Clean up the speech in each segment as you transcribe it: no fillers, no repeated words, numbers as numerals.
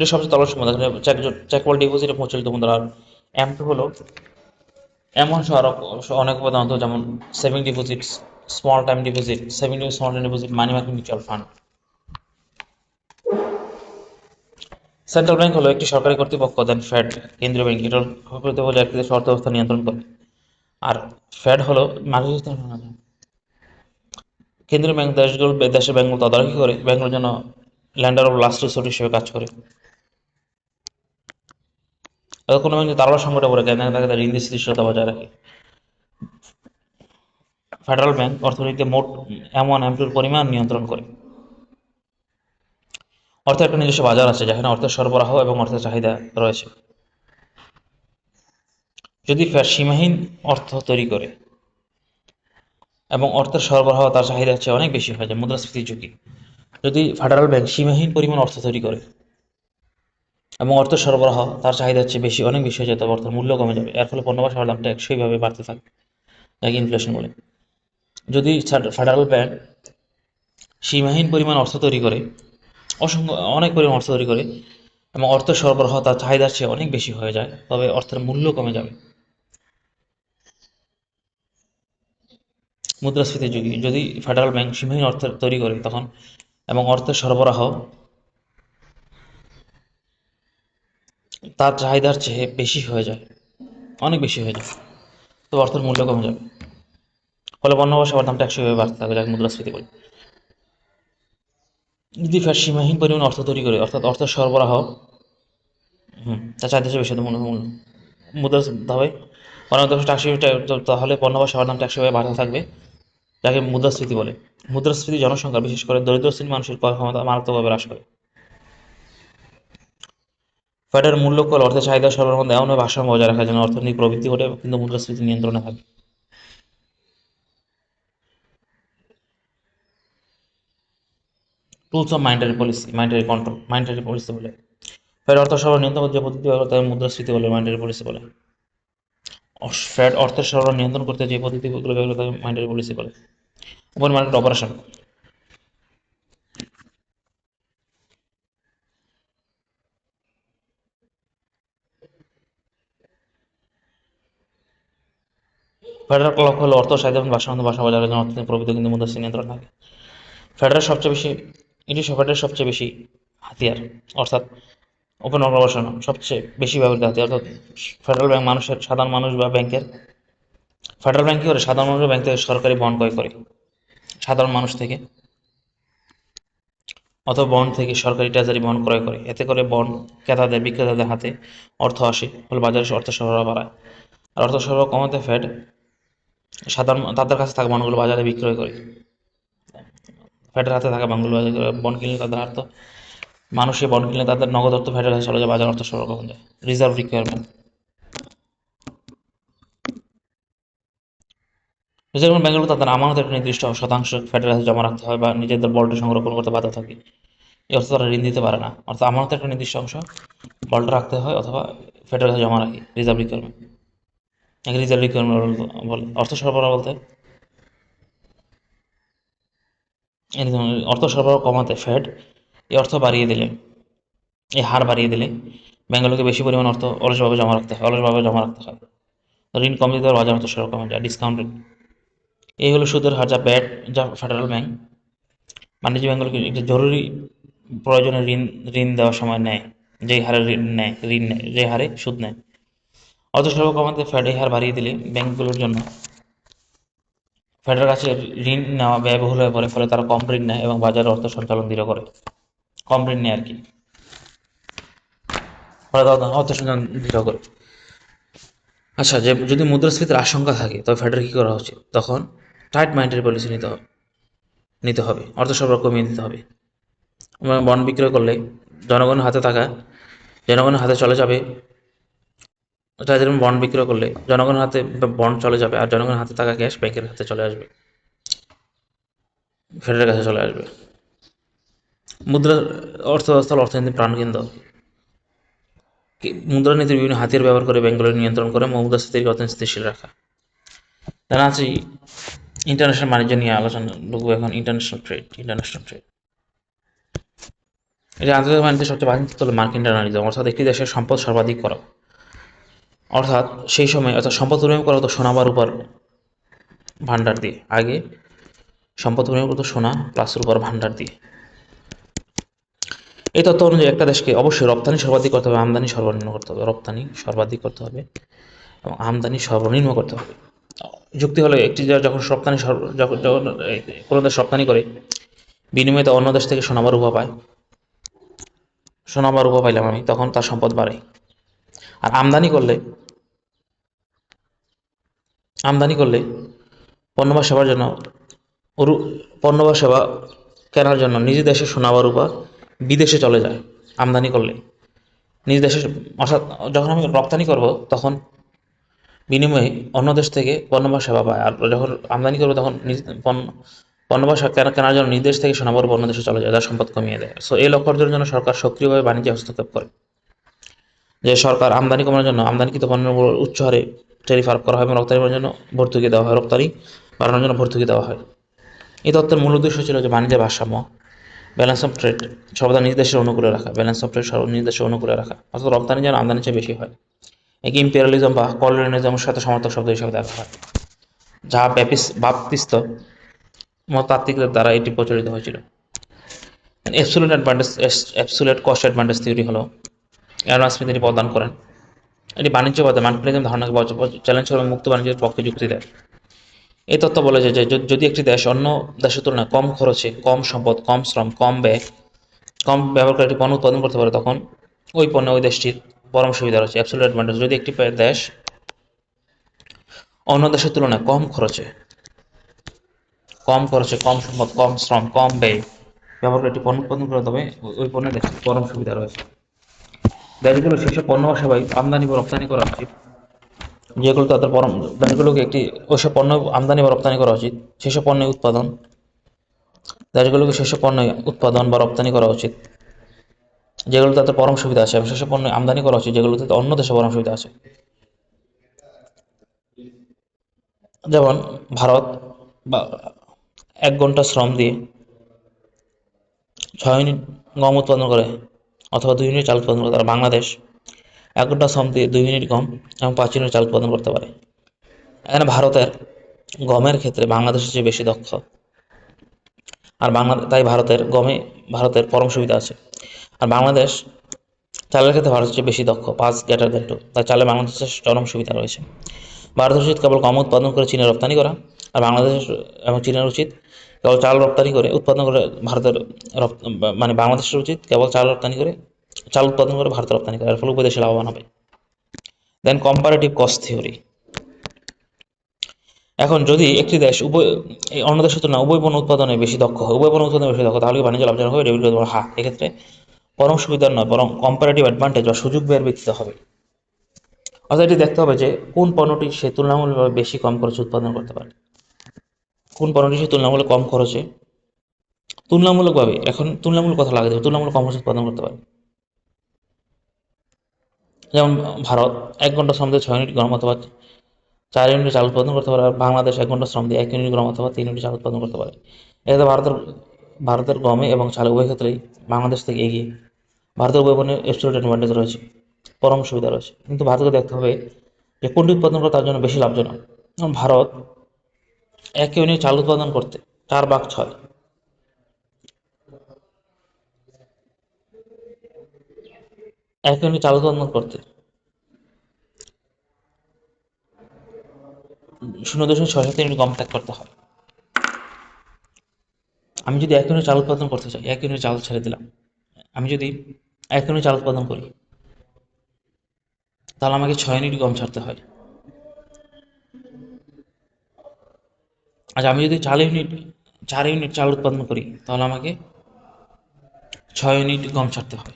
এটা সবচেয়ে তলব সীমা। দেখেন চেকবল ডিপোজিটে প্রচলিত মুদ্রা। আর M2 হলো এমন অনেক প্রধানত, যেমন saving deposit, small time deposit, small time deposit, money market mutual fund. Central bank হলো একটি সরকারি কর্তৃপক্ষ, দেন ফেড কেন্দ্রীয় ব্যাংক, এটার কর্তৃপক্ষ একটি দেশের অর্থ ব্যবস্থা নিয়ন্ত্রণ করে। আর ফেড হলো কেন্দ্রীয় ব্যাংক, দেশের ব্যাংকগুলো তদারকি করে, ব্যাংকগুলোর জন্য ল্যান্ডার অফ লাস্ট রিসোর্ট হিসেবে কাজ করে। কোনো ব্যাংক তারও সংকটে পড়ে কেন তাকে তার ঋণ স্থিতিশীলতা বজায় রাখে। ফেডারেল ব্যাংক অর্থনীতিতে মোট M1 M2 পরিমাণ নিয়ন্ত্রণ করে। অর্থের একটা নিজস্ব বাজার আছে যেখানে অর্থের সরবরাহ এবং অর্থের চাহিদা রয়েছে। যদি ফেড সীমাহীন অর্থ তৈরি করে এবং অর্থের সরবরাহ তার চাহিদার চেয়ে অনেক বেশি হয়ে যায়, মুদ্রাস্ফীতির ঝুঁকি। যদি ফেডারেল ব্যাংক সীমাহীন পরিমাণ অর্থ তৈরি করে এবং অর্থের সরবরাহ তার চাহিদার চেয়ে অনেক বেশি হয়ে যায়, তবে অর্থের মূল্য কমে যাবে। এর ফলে পণ্য বা সেবার দামটা একইভাবে বাড়তে থাকবে, যাকে ইনফ্লেশন বলে। যদি ফেডারেল ব্যাংক সীমাহীন পরিমাণ অর্থ তৈরি করে, অনেক পরিমাণ অর্থ তৈরি করে এবং অর্থের সরবরাহ তার চাহিদার চেয়ে অনেক বেশি হয়ে যায়, তবে অর্থের মূল্য কমে যাবে। মুদ্রাস্ফীতির ঝুঁকি। যদি ফেডারেল ব্যাংক সীমাহীন অর্থ তৈরি করে তখন এবং অর্থের সরবরাহ তার চাহিদার চেয়ে বেশি হয়ে যায়, অনেক বেশি হয়ে যায়, তো অর্থের মূল্য কমে যাবে। ফলে পণ্য বা সেবার দামটা একইভাবে বাড়তে থাকবে, যাকে মুদ্রাস্ফীতি বলে। যদি ফেড সীমাহীন পরিমাণ অর্থ তৈরি করে, অর্থাৎ অর্থের সরবরাহ তার চাহিদা চেয়ে বেশি মূল্য মুদ্রাস্ফীতি হবে, পণ্য তাহলে পণ্য বা সেবার দামটা একইভাবে বাড়তে থাকবে, যাকে মুদ্রাস্ফীতি বলে। মুদ্রাস্ফীতি জনসংখ্যা, বিশেষ করে দরিদ্র শ্রেণীর মানুষের ক্রয় ক্ষমতা মারাত্মকভাবে হ্রাস করে। ফেডের মূল্য লক্ষ্য অর্থের চাহিদা সরবরাহ মধ্যে এমনভাবে ভারসাম্য বজায় রাখা যেন অর্থনৈতিক প্রবৃদ্ধি ঘটে কিন্তু মুদ্রাস্ফীতি নিয়ন্ত্রণে থাকে। টুলস অফ মাইন্ডারি কন্ট্রোল, মাইন্ডারি পলিসি বলে। ফেড অর্থ সরবরাহ নিয়ন্ত্রণ যে পদ্ধতি ব্যবহার করে তাকে মুদ্রাস্ফীতি বলে, মাইন্ডারি পলিসি বলে। ফেড অর্থের সরবরাহ নিয়ন্ত্রণ করতে যে পদ্ধতিগুলো ব্যবহার করে তাকে মাইন্ডারি পলিসি বলে। Open market operation. ফেডারেল লক্ষ্য হলো অর্থ চাহিদা এবং ভারসাম্য বাজারের জন্য অর্থনৈতিক প্রবৃদ্ধি কিন্তু মুদ্রাস্ফীতি নিয়ন্ত্রণ থাকে। ফেডারেল সবচেয়ে বেশি এটি ফেডারেল সবচেয়ে বেশি হাতিয়ার, অর্থাৎ ওপেন অপারেশন সবচেয়ে বেশি ব্যবহৃত হাতিয়ার। অর্থাৎ ফেডারেল ব্যাংক সাধারণ মানুষ বা ব্যাংকের ফেডারেল ব্যাংক কি করে, সাধারণ মানুষ ব্যাংক থেকে সরকারি বন্ড ক্রয় করে, সাধারণ মানুষ থেকে অথবা বন্ড থেকে সরকারি ট্রেজারি বন্ড ক্রয় করে। এতে করে বন্ড ক্রেতাদের বিক্রেতাদের হাতে অর্থ আসে, ফলে বাজারে অর্থ সরবরাহ বাড়ায়। আর অর্থ সরবরাহ কমাতে ফেড তাদের কাছে থাকা বন্ডগুলো বাজারে বিক্রয় করে। ফেডের হাতে থাকা বন্ডগুলো বাজারে বন্ড কিনলে তাদের অর্থ মানুষের বন্ড কিনলে তাদের নগদ অর্থ ফেডের কাছে চলে যায়, বাজার অর্থ সরবরাহ কমে যায়। Reserve requirement. রিজার্ভ ব্যাংকগুলো তাদের আমানতের একটা নির্দিষ্ট শতাংশ ফেডের কাছে জমা রাখতে হয় বা নিজেদের বন্ড সংরক্ষণ করতে বাধ্য থাকে। এই অর্থ তারা ঋণ দিতে পারে না, অর্থাৎ আমানতের একটা নির্দিষ্ট অংশ বন্ড রাখতে হয় অথবা ফেডের কাছে জমা রাখি। রিজার্ভ রিকোয়ারমেন্ট, রিজার্ভ রিকোয়ারমেন্ট বলে। অর্থ সরবরাহ বলতে অর্থ সরবরাহ কমাতে ফেড এই হার বাড়িয়ে দিলে ব্যাংকগুলোকে বেশি পরিমাণ অর্থ অলসভাবে জমা রাখতে হয়। ঋণ কম দিতে বাজার অর্থ সরবরাহ কমে যায়। ডিসকাউন্ট রেট, এই হলো সুদের হার যা ফেডারেল ব্যাংক বাণিজ্য ব্যাংকগুলোকে একটি জরুরি প্রয়োজনে ঋণ দেওয়ার সময় নেয়, যেই হারে ঋণ নেয়, যে হারে সুদ নেয়। অর্থ সরবরাহ কমাতে ফেড এই হার বাড়িয়ে দিলে ব্যাংকগুলোর জন্য ফেডের কাছে ঋণ নেওয়া ব্যয়বহুল হয়ে পড়ে, ফলে তারা কম ঋণ নেয় এবং বাজারে অর্থ সঞ্চালন দৃঢ় করে। কম ঋণ নেয় আর কি, ফলে তারা অর্থ সঞ্চালন দৃঢ় করে। আচ্ছা, যদি মুদ্রাস্ফীতির আশঙ্কা থাকে তবে ফেডের কী করা উচিত? তখন টাইট মাইন্ডারি পলিসি নিতে হবে, অর্থ সরবরাহ কমিয়ে দিতে হবে। বন্ড বিক্রয় করলে জনগণের হাতে চলে যাবে। যেমন বন্ড বিক্রয় করলে জনগণের হাতে বন্ড চলে যাবে, আর জনগণের হাতে থাকা ক্যাশ ব্যাংকের হাতে চলে আসবে, ফেডারের কাছে চলে আসবে। মুদ্রা অর্থব্যবস্থা হল অর্থনীতির প্রাণকেন্দ্র। মুদ্রানীতির বিভিন্ন হাতিয়ার ব্যবহার করে ব্যাংকগুলো নিয়ন্ত্রণ করে মুদ্রাস্ফীতিকে অর্থনীতি স্থিতিশীল রাখা। জানা আছে ইন্টারন্যাশনাল বাণিজ্য নিয়ে আলোচনা ঢুকবো এখন। International trade. এটা আন্তর্জাতিক বাণিজ্যের সবচেয়ে বাণিজ্য হলো মার্কিন জার্নালিজম, অর্থাৎ একটি দেশের সম্পদ সর্বাধিক করা। অর্থাৎ সেই সময় অর্থাৎ সম্পদ বিনিয়োগ করা হতো সোনা বা রূপার ভান্ডার দিয়ে। আগে সম্পদ বিনিয়োগ করতো সোনা প্লাস রূপার ভান্ডার দিয়ে। এই তথ্য অনুযায়ী একটা দেশকে অবশ্যই রপ্তানি সর্বাধিক করতে হবে, আমদানি সর্বনিম্ন করতে হবে। রপ্তানি সর্বাধিক করতে হবে এবং আমদানি সর্বনিম্ন করতে হবে। যুক্তি হলো একটি যখন রপ্তানি যখন যখন কোনো দেশ রপ্তানি করে বিনিময়ে অন্য দেশ থেকে সোনা বা রূপা পায়, সোনা বা রূপা পাইলাম আমি, তখন তার সম্পদ বাড়ে। আর আমদানি করলে পণ্য বা সেবার জন্য পণ্য বা সেবা কেনার জন্য নিজ দেশে সোনা বা রূপা বিদেশে চলে যায়। আমদানি করলে নিজ দেশে, অর্থাৎ যখন আমি রপ্তানি করব তখন বিনিময়ে অন্য দেশ থেকে পণ্য বা সেবা পায়, আর যখন আমদানি করবো তখন পণ্য বা সেবা কেনার জন্য নিজ দেশ থেকে সোনা বা রূপা অন্য দেশে চলে যায়, তার সম্পদ কমিয়ে দেয়। সো এই লক্ষ্য অর্জনের জন্য সরকার সক্রিয়ভাবে বাণিজ্যে হস্তক্ষেপ করে। যে সরকার আমদানি কমানোর জন্য আমদানিকৃত পণ্যের উপর উচ্চ হারে ট্যারিফ আরোপ করা হয় এবং রপ্তানি করার জন্য ভর্তুকি দেওয়া হয়, রপ্তানি বাড়ানোর জন্য ভর্তুকি দেওয়া হয়। এই তত্ত্বের মূল উদ্দেশ্য ছিল যে বাণিজ্যের ভারসাম্য, ব্যালেন্স অফ ট্রেড সর্বদা নিজ দেশের অনুকূলে রাখা, ব্যালেন্স অফ ট্রেড নিজ দেশের অনুকূলে রাখা, অর্থাৎ রপ্তানি যেন আমদানির চেয়ে বেশি হয়। একে ইম্পেরিয়ালিজম বা কলোনিয়ালিজমের সাথে সমর্থক শব্দ হিসেবে দেখা হয়, যা বাপ্তিস্ত মতাত্ত্বিকদের দ্বারা এটি প্রচলিত হয়েছিল। অ্যাবসুলেট কস্ট অ্যাডভান্টেজ থিওরি হলো অ্যাডাম স্মিথ এটি প্রদান করেন। এটি বাণিজ্যবাদে মার্কেটিজম ধারণাকে চ্যালেঞ্জ করে মুক্ত বাণিজ্যের পক্ষে যুক্তি দেয়। এই তত্ত্ব বলে যে যদি একটি দেশ অন্য দেশের তুলনায় কম খরচে, কম সম্পদ, কম শ্রম, কম ব্যবহার করে একটি পণ্য উৎপাদন করতে পারে, তখন ওই পণ্যে ওই দেশটির পরম সুবিধা রয়েছে, অ্যাবসলিউট অ্যাডভান্টেজ। যদি একটি দেশ অন্য দেশের তুলনায় কম খরচে, কম সম্পদ, কম শ্রম, কম ব্যয় ব্যবহার করে একটি পণ্য উৎপাদন করে, তবে ওই পণ্যের দেশটির পরম সুবিধা রয়েছে। দেশগুলো সেসব পণ্য বা সেবাই আমদানি বা রপ্তানি করা উচিত যেগুলো তাদের পরম দেশগুলোকে ওইসব পণ্য আমদানি বা রপ্তানি করা উচিত সেসব পণ্য উৎপাদন দেশগুলোকে সেসব পণ্য উৎপাদন বা রপ্তানি করা উচিত যেগুলো তাদের পরম সুবিধা আছে, এবং সেসব পণ্য আমদানি করা উচিত যেগুলোতে অন্য দেশে পরম সুবিধা আছে। যেমন ভারত বা 1 ঘন্টা শ্রম দিয়ে 6 ইউনিট গম উৎপাদন করে অথবা 2 ইউনিট চাল উৎপাদন করে, তারা বাংলাদেশ 1 ঘন্টা শ্রম দিয়ে 2 ইউনিট গম এবং 5 ইউনিট চাল উৎপাদন করতে পারে। এখানে ভারতের গমের ক্ষেত্রে বাংলাদেশের চেয়ে বেশি দক্ষ, আর তাই ভারতের পরম সুবিধা আছে। আর বাংলাদেশ চালের ক্ষেত্রে ভারতের চেয়ে বেশি দক্ষ, 5 > 2, তাই চালে বাংলাদেশের চরম সুবিধা রয়েছে। ভারতের উচিত কেবল গম উৎপাদন করে চীনে রপ্তানি করা, আর বাংলাদেশ এবং চীনের উচিত কেবল চাল রপ্তানি করে উৎপাদন করে মানে বাংলাদেশের উচিত কেবল চাল উৎপাদন করে ভারতে রপ্তানি করে, এর ফলে উভয় দেশে লাভবান হবে। দেন কম্পারেটিভ কস্ট থিওরি। এখন যদি একটি দেশ অন্য দেশের তুলনায় উভয় পণ্য উৎপাদনে বেশি দক্ষ হয়, তাহলে কি বাণিজ্য লাভজনক হবে? ডেভিড বলবে হ্যাঁ, এক্ষেত্রে পরম সুবিধার নয় বরং কম্পারেটিভ অ্যাডভান্টেজ বা সুযোগ ব্যয়ের ভিত্তিতে হবে। অর্থাৎ এটি দেখতে হবে যে কোন পণ্যটি সে তুলনামূলকভাবে বেশি কম খরচে উৎপাদন করতে পারে, কোন পণ্যটি সে তুলনামূলক কম খরচে তুলনামূলকভাবে, এখন তুলনামূলক কথা লাগে দেবে, তুলনামূলক কম খরচে উৎপাদন করতে পারে। যেমন ভারত 1 ঘন্টা শ্রম দিয়ে 6 ইউনিট গম অথবা 4 ইউনিট চাল উৎপাদন করতে পারে, আর বাংলাদেশ 1 ঘন্টা শ্রম দিয়ে 1 ইউনিট গম অথবা 3 ইউনিট চাল উৎপাদন করতে পারে। এতে ভারতের গমে এবং চালে উভয় ক্ষেত্রেই বাংলাদেশ থেকে এগিয়ে। ভারতের উভয় পণ্যের অ্যাবসলিউট অ্যাডভান্টেজ রয়েছে, পরম সুবিধা রয়েছে, কিন্তু ভারতকে দেখতে হবে যে কোনটি উৎপাদন করা তার জন্য বেশি লাভজনক। যেমন ভারত 1 ইউনিট চাল উৎপাদন করতে 4/6, 1 ইউনিট চাল উৎপাদন করতে 0.67 ইউনিট গম ত্যাগ করতে হয়। আমি যদি 1 ইউনিট চাল উৎপাদন করতে চাই, 1 ইউনিট চাল ছেড়ে দিলাম, আমি যদি 1 ইউনিট চাল উৎপাদন করি তাহলে আমাকে 6 ইউনিট গম ছাড়তে হয়। আচ্ছা, আমি যদি 4 ইউনিট চাল উৎপাদন করি তাহলে আমাকে 6 ইউনিট গম ছাড়তে হয়।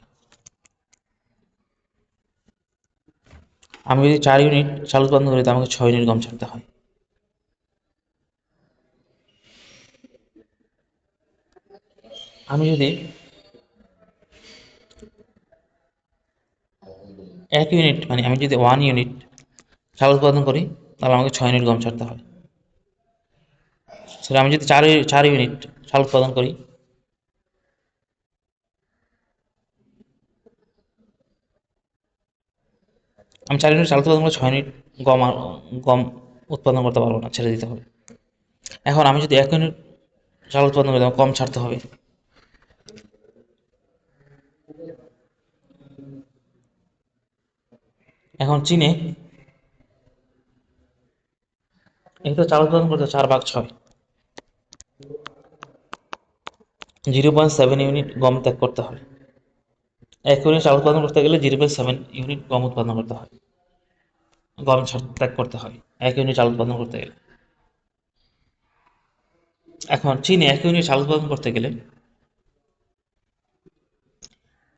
আমি যদি 4 ইউনিট চাল উৎপাদন করি তাহলে আমাকে 6 ইউনিট গম ছাড়তে হয়। আমি যদি 1 ইউনিট মানে আমি যদি 1 ইউনিট চাল উৎপাদন করি তাহলে আমাকে 6 ইউনিট গম ছাড়তে হয়। সেটা আমি যদি 4 ইউনিট চাল উৎপাদন করি আমি 4 ইউনিট চাল উৎপাদন করে 6 ইউনিট গম গম উৎপাদন করতে পারবো না, ছেড়ে দিতে হবে। এখন আমি যদি 1 ইউনিট চাল উৎপাদন করি, কম ছাড়তে হবে। এখন চীনে এই তো চাল উৎপাদন করতে 4/6, 0.7 ইউনিট গম ত্যাগ করতে হয়। 1 ইউনিট চাল উৎপাদন করতে গেলে 0.7 ইউনিট গম উৎপাদন করতে হয়, গম ত্যাগ করতে হয় 1 ইউনিট চাল উৎপাদন করতে গেলে। এখন চীনে 1 ইউনিট চাল উৎপাদন করতে গেলে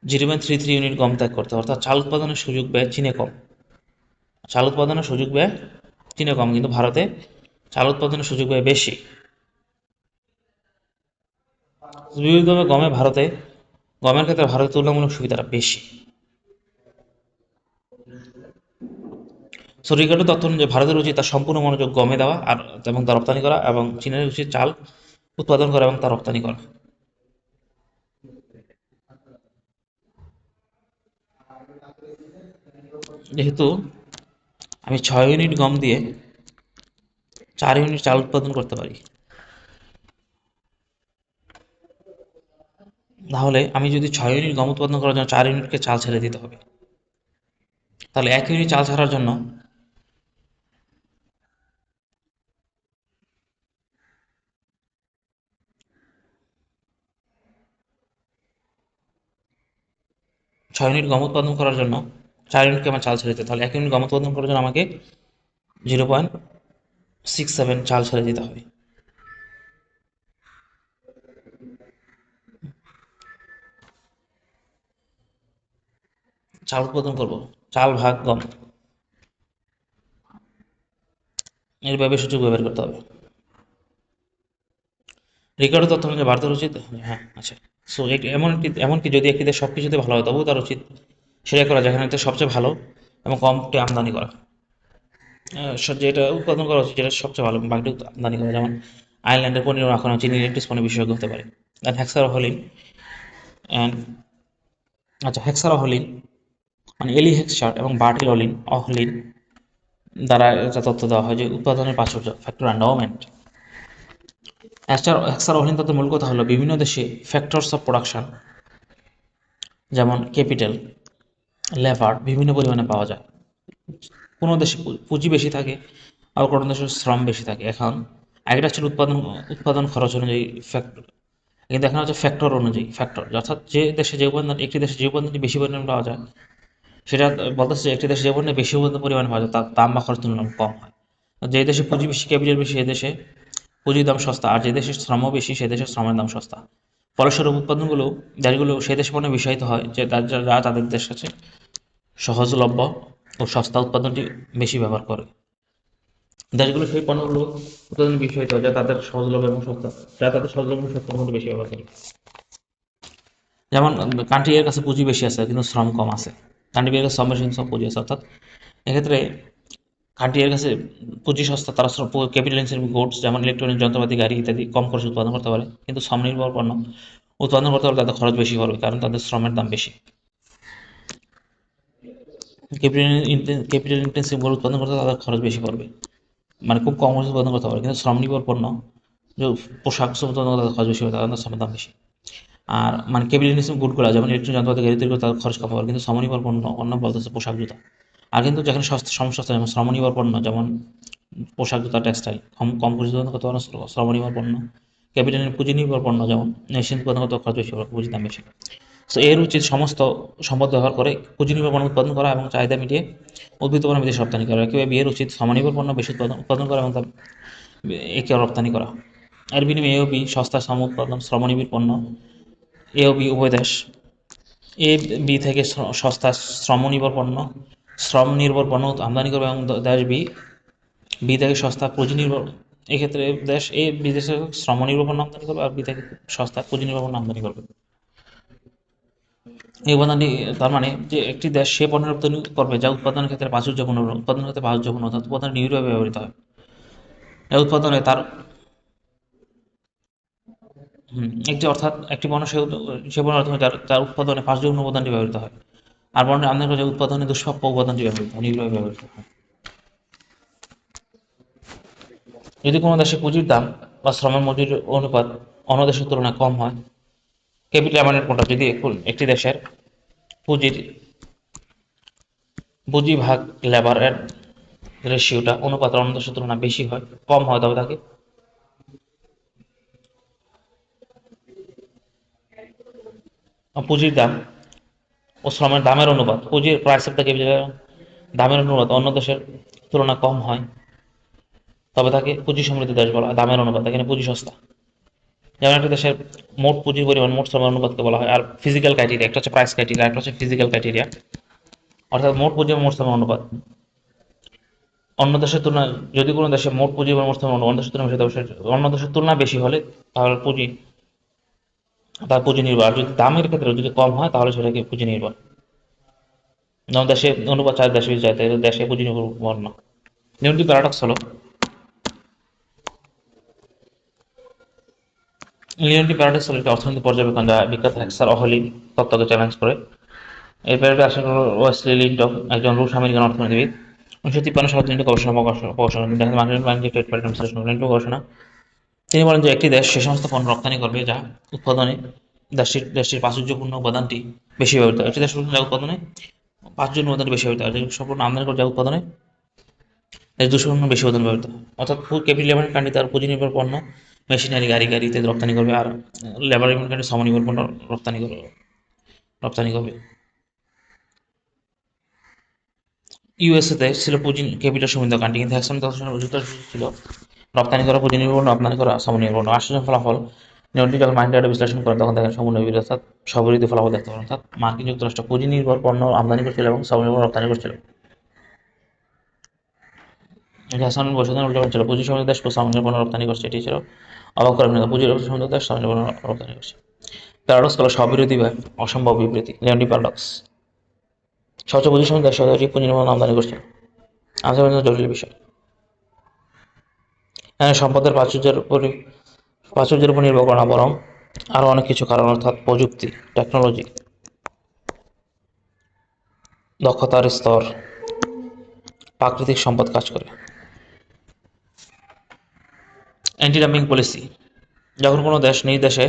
0.33 ইউনিট গম ত্যাগ করতে হয়, অর্থাৎ চাল উৎপাদনের সুযোগ ব্যয় চীনে কম। চাল উৎপাদনের সুযোগ ব্যয় চীনে কম, কিন্তু ভারতে চাল উৎপাদনের সুযোগ ব্যয় বেশি। বিপরীতভাবে গমের ক্ষেত্রে ভারতের তুলনামূলক সুবিধাটা বেশি। সো রিগার্ডের তথ্য অনুযায়ী ভারতের উচিত তার সম্পূর্ণ মনোযোগ গমে দেওয়া আর এবং তা রপ্তানি করা, এবং চীনের উচিত চাল উৎপাদন করা এবং তা রপ্তানি করা। যেহেতু আমি 6 ইউনিট গম দিয়ে 4 ইউনিট চাল উৎপাদন করতে পারি, তাহলে আমি যদি 6 ইউনিট গম উৎপাদন করার জন্য 4 ইউনিটকে চাল ছেড়ে দিতে হবে, তাহলে 1 ইউনিট চাল ছাড়ার জন্য 6 ইউনিট গম উৎপাদন করার জন্য 4 ইউনিটকে আমার চাল ছেড়ে দিতে, তাহলে 1 ইউনিট গম উৎপাদন করার জন্য আমাকে 0.67 চাল ছেড়ে দিতে হবে। চাল উৎপাদন করব, চাল ভাগ গম, এর ব্যবহার সুযোগ ব্যবহার করতে হবে। রিকার্ডো তথ্য অনুযায়ী ভারতের উচিত, হ্যাঁ আচ্ছা, সো এমনকি যদি একটি দেশ সব কিছুতে ভালো হয়, তবুও তার উচিত সেটাই করা যেখানে দেশ সবচেয়ে ভালো এবং কমটি আমদানি করা। যেটা উৎপাদন করা উচিত যেটা সবচেয়ে ভালো, বাকিটা আমদানি করা, যেমন আয়ারল্যান্ডের পনির মাখন চিনি ইলেকট্রিক পণ্যের বিশেষজ্ঞ হতে পারে। অ্যান্ড হেক্সারোহলিন অ্যান্ড আচ্ছা হেক্সারোহলিন মানে এলিহেক্সার এবং বার্টিল অহলিন দ্বারা এটা তথ্য দেওয়া হয় যে উৎপাদনের প্রাচুর্য ফ্যাক্টর এন্ডাওমেন্ট। হেক্সারোহলিন তত্ত্বের মূল কথা হলো বিভিন্ন দেশে ফ্যাক্টরস অফ প্রোডাকশন যেমন ক্যাপিটাল, লেবার বিভিন্ন পরিমাণে পাওয়া যায়। কোনো দেশে পুঁজি বেশি থাকে, আবার কোনো দেশে শ্রম বেশি থাকে। এখন একটা ছিল উৎপাদন খরচ অনুযায়ী ফ্যাক্টর, কিন্তু এখন হচ্ছে ফ্যাক্টর অনুযায়ী ফ্যাক্টর, অর্থাৎ যে দেশে যে উপাদান একটি দেশে যে উপাদানটি বেশি পরিমাণে পাওয়া যায়, সেটা বলতেছে যে একটি দেশে যে পণ্য বেশি পরিমাণে পাওয়া যায় তার দাম বা খরচ তুলনামূলক কম হয়। যে দেশে পুঁজি বেশি ক্যাপিটাল বেশি সে দেশে পুঁজির দাম সস্তা, আর যে দেশে শ্রম বেশি সে দেশে শ্রমের দাম সস্তা। ফলস্বরূপ উৎপাদনগুলো দেশগুলো সেই দেশে পণ্যে বিষয়িত হয় যে যারা তাদের দেশ কাছে সহজলভ্য ও সস্তা উৎপাদনটি বেশি ব্যবহার করে। দেশগুলো সেই পণ্যগুলো উৎপাদনের বিষয়িত হয় যা তাদের সহজলভ্য এবং সস্তা, যা তাদের সহজলভ্য এবং সস্তা পণ্যটি বেশি ব্যবহার করে। যেমন কান্ট্রি এর কাছে পুঁজি বেশি আছে কিন্তু শ্রম কম আছে, কান্ট্রি এর কাছে শ্রম বেশি কিন্তু পুঁজি আছে, অর্থাৎ এক্ষেত্রে কান্ট্রি এর কাছে পুঁজি সস্তা, তারা ক্যাপিটাল ইনটেনসিভ গুডস যেমন ইলেকট্রনিক যন্ত্রপাতি গাড়ি ইত্যাদি কম খরচে উৎপাদন করতে পারে, কিন্তু শ্রম নির্ভর পণ্য উৎপাদন করতে পারলে তাদের খরচ বেশি পড়বে কারণ তাদের শ্রমের দাম বেশি। ক্যাপিটাল ইনটেনসিভ গুড উৎপাদন করতে তাদের খরচ বেশি পড়বে, মানে খুব কম খরচে উৎপাদন করতে পারে, কিন্তু শ্রম নির্ভর পণ্য যে পোশাক উৎপাদন করতে তাদের খরচ বেশি হবে, তাদের শ্রমের দাম বেশি। আর মানে ক্যাপিটাল ইনটেনসিভ গুডগুলো যেমন ইলেকট্রনিক যন্ত্রপাতি গাড়ি তৈরি করতে তাদের খরচ কম হবে, কিন্তু শ্রমনির্ভর পণ্য অন্য বলতেছে পোশাক জুতা। আর কিন্তু যেখানে সমস্যা যেমন শ্রমনির্ভর পণ্য যেমন পোশাক জুতা টেক্সটাইল কম কম খরচে উৎপাদন করতে পারে শ্রমনির্ভর পণ্য, ক্যাপিটাল পুঁজি নির্ভর পণ্য যেমন মেশিন উৎপাদন করতে খরচ বেশি হবে, পুঁজির দাম বেশি। সো এর উচিত সমস্ত সম্পদ ব্যবহার করে পুঁজি নির্ভর পণ্য উৎপাদন করা এবং চাহিদা মিটিয়ে উদ্বৃত্ত পণ্য বিদেশে রপ্তানি করা। একইভাবে বিয়ের উচিত সমনির্ভর পণ্য বেশি উৎপাদন করা এবং তা একে রপ্তানি করা। এর বিনিময়ে এ ও বি সস্তা শ্রম উৎপাদন শ্রমনিবিড় পণ্য, এ ও বি উভয় দেশ এ বি থেকে সস্তা শ্রমনির্ভর পণ্য শ্রম নির্ভর পণ্য আমদানি করবে এবং দেশ বি বি থেকে সস্তা পুঁজি নির্ভর, এক্ষেত্রে দেশ এ বিদেশে শ্রম নির্ভর পণ্য আমদানি করবে আর বি থেকে সস্তা পুঁজি নির্ভর পণ্য আমদানি করবে। এই উপাদানটি তার মানে যে একটি দেশ সে পণ্য রপ্তানি করবে যা উৎপাদনের ক্ষেত্রে প্রাচুর্যপূর্ণ, উৎপাদনের ক্ষেত্রে প্রাচুর্যপূর্ণ অর্থাৎ উৎপাদন নিবিড়ভাবে ব্যবহৃত হয়। এই উৎপাদনে তার একটি অর্থাৎ একটি পণ্য সে পণ্য অর্থ তার উৎপাদনে প্রাচুর্যপূর্ণ উপাদানটি ব্যবহৃত হয়। আর পণ্যের আমদানি করা উৎপাদনে দুষ্প্রাপ্য উপাদানটি ব্যবহৃত হয়, নির্ভরভাবে ব্যবহৃত হয়। যদি কোনো দেশে পুঁজির দাম বা শ্রমের মজুরির অনুপাত অন্য দেশের তুলনায় কম হয়, ক্যাপিটাল অ্যামাউন্টের কোনটা, যদি একটি দেশের পুঁজির পুঁজি ভাগ লেবার এর রেশিওটা অনুপাত অন্য দেশের তুলনায় বেশি হয়, কম হয়, তবে তাকে পুঁজির দাম ও শ্রমের দামের অনুপাত, পুঁজির প্রাইস অফ দ্য ক্যাপিটাল দামের অনুপাত অন্য দেশের তুলনায় কম হয়, তবে তাকে পুঁজি সমৃদ্ধ দেশ বলা হয়। দামের অনুপাত, এখানে পুঁজি সস্তা। যেমন একটা দেশের মোট পুঁজির পরিমাণ মোট শ্রমের অনুপাতকে বলা হয়। আর ফিজিক্যাল ক্রাইটেরিয়া, একটা হচ্ছে প্রাইস ক্রাইটেরিয়া, একটা হচ্ছে ফিজিক্যাল ক্রাইটেরিয়া, অর্থাৎ মোট পুঁজি এবং মোট শ্রমের অনুপাত অন্য দেশের তুলনায়, যদি কোনো দেশে মোট পুঁজি এবং মোট শ্রমের অনুপাত অন্য দেশের তুলনায় বেশি, তবে অন্য দেশের তুলনায় বেশি হলে তাহলে তার পুঁজি নির্ভর। আর যদি দামের ক্ষেত্রে যদি কম হয় তাহলে সেটাকে পুঁজি নির্ভর। যেমন দেশে অনুপাত চার দেশে বেশি যায়, তাহলে দেশে পুঁজি নির্ভর না। নিয়মটি প্যারাডক্স হলো, লিওনটি প্যারাডক্স হলো একটি অর্থনৈতিক পর্যবেক্ষণ যা বিখ্যাত হ্যাক্সার অহলি তত্ত্বকে চ্যালেঞ্জ করে। এই প্যারাডক্স আসলে ওয়েসলি লিন্টক, একজন রুশ আমেরিকান অর্থনীতিবিদ, 1953 সালে তিনি গবেষণা প্রকাশ করেন। মার্কেট বাণিজ্য ট্রেড প্যাটার্ন বিশ্লেষণ করেন গবেষণা। তিনি বলেন যে একটি দেশ সে সমস্ত পণ্য রপ্তানি করবে যা উৎপাদনে দেশটির প্রাচুর্যপূর্ণ উপাদানটি বেশি ব্যবহৃত হয়। একটি দেশ যা উৎপাদনে প্রাচুর্য উপাদানটি বেশি ব্যবহৃত হয়, সম্পূর্ণ আমদানি করে যা উৎপাদনে দেশ 200 বেশি উপাদান ব্যবহৃত হয়। অর্থাৎ ক্যাপিটাল লেবার কান্ট্রি তার পুঁজি নির্ভর পণ্য, মেশিনারি, গাড়ি ইত্যাদি রপ্তানি করবে, আর লেবার কান্ট্রি সমনির্ভর পণ্য রপ্তানি করবে। ইউএসএতে ছিল পুঁজি ক্যাপিটাল সমৃদ্ধ কান্ট্রি, কিন্তু একসময় যুক্তরাষ্ট্র ছিল রপ্তানি করা পুঁজি নির্ভর, আমদানি করা সমনির্ভর। আশ্চর্য ফলাফল, নিয়মটি যখন মার্কেট ডেটা বিশ্লেষণ করেন তখন দেখেন সম্পূর্ণ বিপরীত, অর্থাৎ সবিরোধী ফলাফল দেখতে পারেন। অর্থাৎ মার্কিন যুক্তরাষ্ট্র পুঁজি নির্ভর পণ্য আমদানি করছিল এবং সমনির্ভর রপ্তানি করছিল। হ্যাসান বৈশাখের উল্টো ছিল, পুঁজি সমৃদ্ধ দেশ সমনির্ভর পণ্য রপ্তানি করছে, এটি ছিল অবাক করার না, পুঁজি সমৃদ্ধ দেশ সমনির্ভর পণ্য রপ্তানি করছে। প্যারাডক্স হলো স্ববিরোধী বা অসম্ভব বিবৃতি, নিয়মটি প্যারাডক্স। সবচেয়ে পুঁজি সমৃদ্ধ দেশ এটি পুঁজি নির্ভর আমদানি করছে, আন্তর্জাতিক জটিল বিষয়। সম্পদের প্রাচুর্যের উপর নির্ভর করে না, বরং আরও অনেক কিছু কারণ, অর্থাৎ প্রযুক্তি, টেকনোলজি, দক্ষতার স্তর, প্রাকৃতিক সম্পদ কাজ করে। অ্যান্টি ডাম্পিং পলিসি, যখন কোনো দেশ নিজ দেশে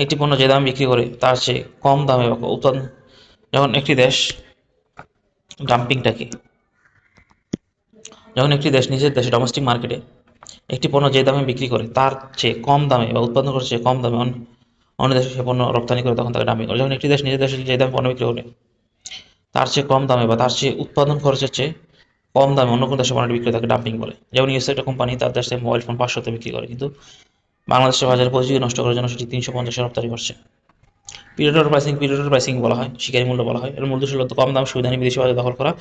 একটি পণ্য যে দামে বিক্রি করে তার চেয়ে কম দামে উৎপাদন, যখন একটি দেশ ডাম্পিংটাকে যখন একটি দেশ নিজের দেশে ডোমেস্টিক মার্কেটে একটি পণ্য যে দামে বিক্রি করে তার চেয়ে কম দামে বা উৎপাদন করার চেয়ে কম দামে অন্য দেশে সে পণ্য রপ্তানি করে, তখন তাকে ডাম্পিং করে। যখন একটি দেশ নিজের দেশে যে দামে পণ্য বিক্রি করে তার চেয়ে কম দামে বা তার চেয়ে উৎপাদন খরচের চেয়ে কম দামে অন্য কোনো দেশে পণ্য বিক্রি করে, তাকে ডাম্পিং বলে। যেমন ইউএসএ একটা কোম্পানি তার দেশে মোবাইল ফোন 500-তে বিক্রি করে, কিন্তু বাংলাদেশের বাজারে প্রযুক্তি নষ্ট করার জন্য সেটি 350-এ রপ্তানি করছে। পিরিয়ডর প্রাইসিং বলা হয়, শিকারি মূল্য বলা হয়। এর মূল উদ্দেশ্য হলো কম দাম সুবিধা নিয়ে বিদেশি বাজার দখল করা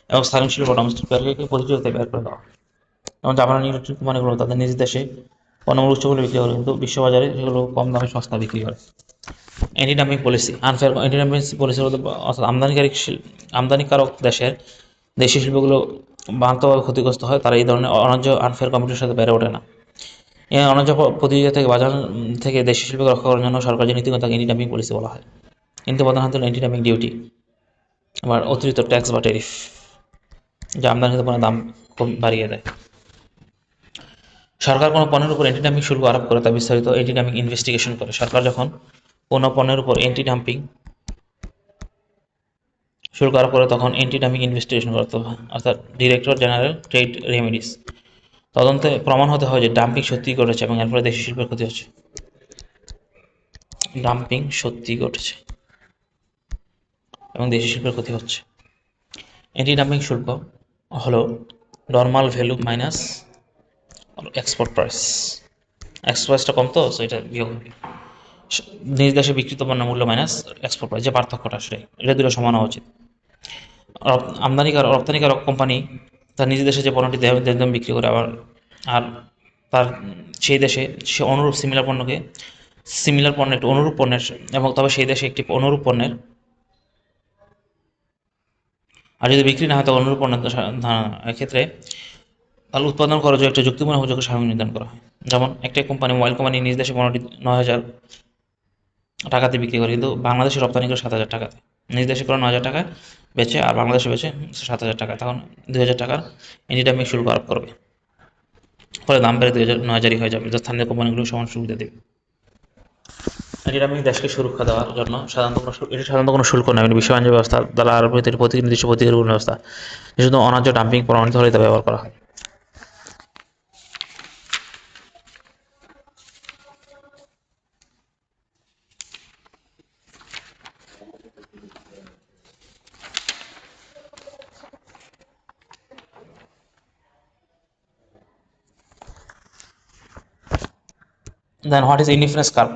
এবং স্থানীয় শিল্প ডোমেস্টিক ব্যাপারকে প্রতিযোগিতায় বের করে দেওয়া। যেমন জাপানের ইলেকট্রিক কোম্পানিগুলো তাদের নিজ দেশে পণ্যমূল্য উচ্চমূল্যে বিক্রি করে, কিন্তু বিশ্ববাজারে সেগুলো কম দামে সস্তা বিক্রি করে। Anti dumping policy, unfair anti dumping policy হলো, অর্থাৎ আমদানিকারক দেশের দেশীয় শিল্পগুলো বাস্তবভাবে ক্ষতিগ্রস্ত হয়, তারা এই ধরনের অন্যায্য আনফেয়ার কম্পিটিশনের সাথে বেড়ে ওঠে না। এই অন্যায্য প্রতিযোগিতা থেকে বাজার থেকে দেশীয় শিল্পকে রক্ষা করার জন্য সরকার যে নীতি তাকে অ্যান্টি ডাম্পিং পলিসি বলা হয়। কিন্তু প্রধান হাতে অ্যান্টি ডাম্পিং ডিউটি, আবার অতিরিক্ত ট্যাক্স বা ট্যারিফ, যা আমদানিকৃত পণ্যের দাম বাড়িয়ে দেয়। সরকার কোনো পণ্যের উপর অ্যান্টি ডাম্পিং শুল্ক আরোপ করে তা বিস্তারিত অ্যান্টি ডাম্পিং ইনভেস্টিগেশন করে। সরকার যখন কোনো পণ্যের উপর অ্যান্টি ডাম্পিং শুল্ক আরোপ করে তখন অ্যান্টি ডাম্পিং ইনভেস্টিগেশন করতে হয়, অর্থাৎ ডিরেক্টর জেনারেল ট্রেড রেমেডিস। তদন্তে প্রমাণ হতে হয় যে ডাম্পিং সত্যিই ঘটেছে এবং এর ফলে দেশীয় শিল্পের ক্ষতি হচ্ছে। ডাম্পিং সত্যিই ঘটেছে এবং দেশীয় শিল্পের ক্ষতি হচ্ছে। অ্যান্টি ডাম্পিং শুল্ক হলো normal value minus export price. Export প্রাইসটা কম, তো এটা বিয়োগ হবে নিজ দেশে বিক্রিত পণ্য মূল্য মাইনাস এক্সপোর্ট প্রাইস, যে পার্থক্যটা সেটাই, এটা দুটো সমান হওয়া উচিত। রপ্তানিকারক কোম্পানি তার নিজ দেশে যে পণ্যটি দাম বিক্রি করে, আর তার সেই দেশে সে অনুরূপ সিমিলার পণ্য একটি অনুরূপ পণ্যের, এবং তবে সেই দেশে একটি অনুরূপ পণ্যের, আর যদি বিক্রি না হয় তখন অনুরূপ পণ্যের ক্ষেত্রে তাহলে উৎপাদন খরচ একটা যুক্তিপূর্ণ উপযোগ্য সামগ্রী নির্ধারণ করা হয়। যেমন একটা মোবাইল কোম্পানি নিজ দেশে পণ্যটি 9,000 টাকাতে বিক্রি করে, কিন্তু বাংলাদেশে রপ্তানি করে 7,000 টাকাতে। নিজ দেশে করে 9,000 টাকা বেচে আর বাংলাদেশে বেচে 7,000 টাকা, তখন 2,000 টাকার অ্যান্টি ডাম্পিং শুল্ক আরোপ করবে। ফলে দাম বেড়ে 9,000ই হয়ে যাবে, যা স্থানীয় কোম্পানিগুলো সমান সুবিধা দেবে। অ্যান্টি ডাম্পিং দেশকে সুরক্ষা দেওয়ার জন্য সাধারণত কোনো শুল্ক নয়, বিশ্ব বাণিজ্য ব্যবস্থা দ্বারা আরোপিত নির্দিষ্ট প্রতিকার ব্যবস্থা, যে শুধু অন্যায্য ডাম্পিং প্রমাণিত হলে তা ব্যবহার করা হয়। Then what is indifference curve?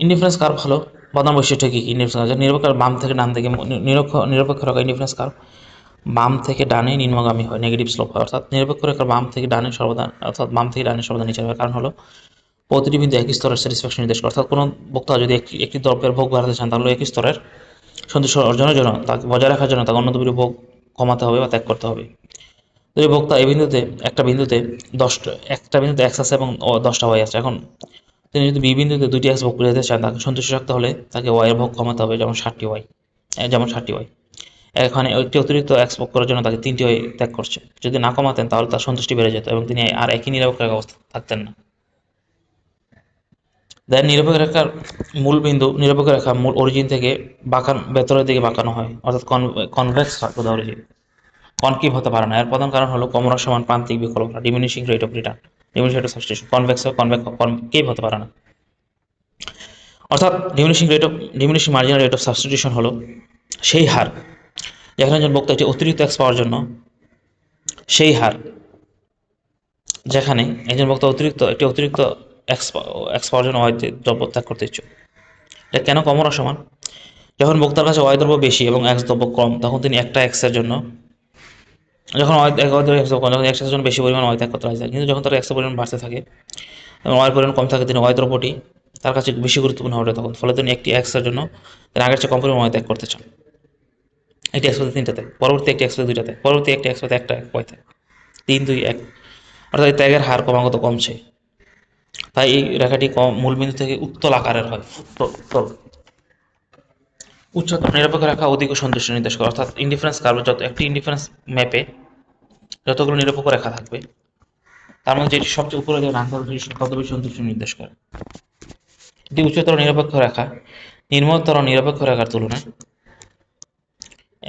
Indifference curve হলো প্রধান বৈশিষ্ট্য কী? ইন্ডিফারেন্স নিরপেক্ষ বাম থেকে ডান দিকে নিরপেক্ষ রেখা ইন্ডিফারেন্স কার্ভ বাম থেকে ডানে নিম্নগামী হয়, নেগেটিভ স্লোপ হয়, অর্থাৎ নিরপেক্ষ রেখার বাম থেকে ডানে সর্বদা নিচে হবে। কারণ হলো প্রতিটি বিন্দু একই স্তরের স্যাটিসফ্যাকশন নির্দেশ করে, অর্থাৎ কোনো বক্তা যদি একটি দ্রব্যের ভোগ বাড়াতে চান তাহলে একই স্তরের সন্তুষ্ট অর্জনের জন্য তাকে বজায় রাখার জন্য তাকে অন্য দুটি ভোগ কমাতে হবে বা ত্যাগ করতে হবে। যদি বক্তা একটা বিন্দুতে এক্স আছে এবং 10টা ওয়াই আছে, এখন তিনি যদি বি বিন্দুতে 2টি এক্স ভোগ করে যেতে চান, তাকে সন্তুষ্ট রাখতে হলে তাকে ওয়াইয়ের ভোগ কমাতে হবে, যেমন 60টি ওয়াই। এখানে একটি অতিরিক্ত এক্স ভোগ করার জন্য তাকে 3টি ওয়াই ত্যাগ করছে। যদি না কমাতেন তাহলে তার সন্তুষ্টি বেড়ে যেত এবং তিনি আর একই নিরপেক্ষ রেখা অবস্থা থাকতেন না। দেন নিরপেক্ষ রেখা মূল অরিজিন থেকে ভেতরের দিকে বাঁকানো হয়, অর্থাৎ কনভেক্স হয় টু দ্য অরিজিন, কনকেভ হতে পারে না। এর প্রধান কারণ হলো কমরা সমান প্রান্তিক বিকল্পতা, diminishing rate of return, diminishing rate of substitution. Concave হতে পারে না। অর্থাৎ diminishing marginal rate of substitution হলো সেই হার যেখানে একজন বক্তা একটি অতিরিক্ত এক্স পাওয়ার জন্য যেখানে একজন বক্তা অতিরিক্ত এক্স পাওয়ার জন্য ওয়াই দ্রব্য ত্যাগ করতে ইচ্ছুক। এটা কেন কমরা সমান? যখন বক্তার কাছে ওয়াই দ্রব্য বেশি এবং এক্স দ্রব্য কম, তখন তিনি একটা এক্সের জন্য এক্সের জন্য বেশি পরিমাণ ওয়াই ত্যাগ করতে হয়। কিন্তু যখন তার এক্সের পরিমাণ বাড়তে থাকে এবং ওয়াই পরিমাণ কম থাকে, তিনি ওয়াই দ্রব্যটি তার কাছে বেশি গুরুত্বপূর্ণ হবে তখন। ফলে তিনি একটি এক্সের জন্য তিনি আগের চেয়ে কম পরিমাণ ওয়াই ত্যাগ করতে চান। একটি এক্স পেতে 3টা ত্যাগ, পরবর্তী একটি এক্স পেতে 2টা ত্যাগ, পরবর্তী একটি এক্স পেতে 1টা ওয়াই ত্যাগ, 3, 2, 1। অর্থাৎ এই ত্যাগের হার ক্রমাগত কমছে। তাই এই রেখাটি মূলবিন্দু থেকে উত্তল আকারের হয়। উচ্চতর নিরপেক্ষ রেখা অধিক সন্তুষ্ট নির্দেশ করে, অর্থাৎ ইন্ডিফারেন্স কার্ভে একটি ইন্ডিফারেন্স ম্যাপে যতগুলো নিরপেক্ষ রেখা থাকবে তার মধ্যে যেটি সবচেয়ে উপরে যে রাখা তত বেশি সন্তুষ্ট নির্দেশ করে। এটি উচ্চতর নিরপেক্ষ রেখা নিম্নতর নিরপেক্ষ রেখার তুলনায়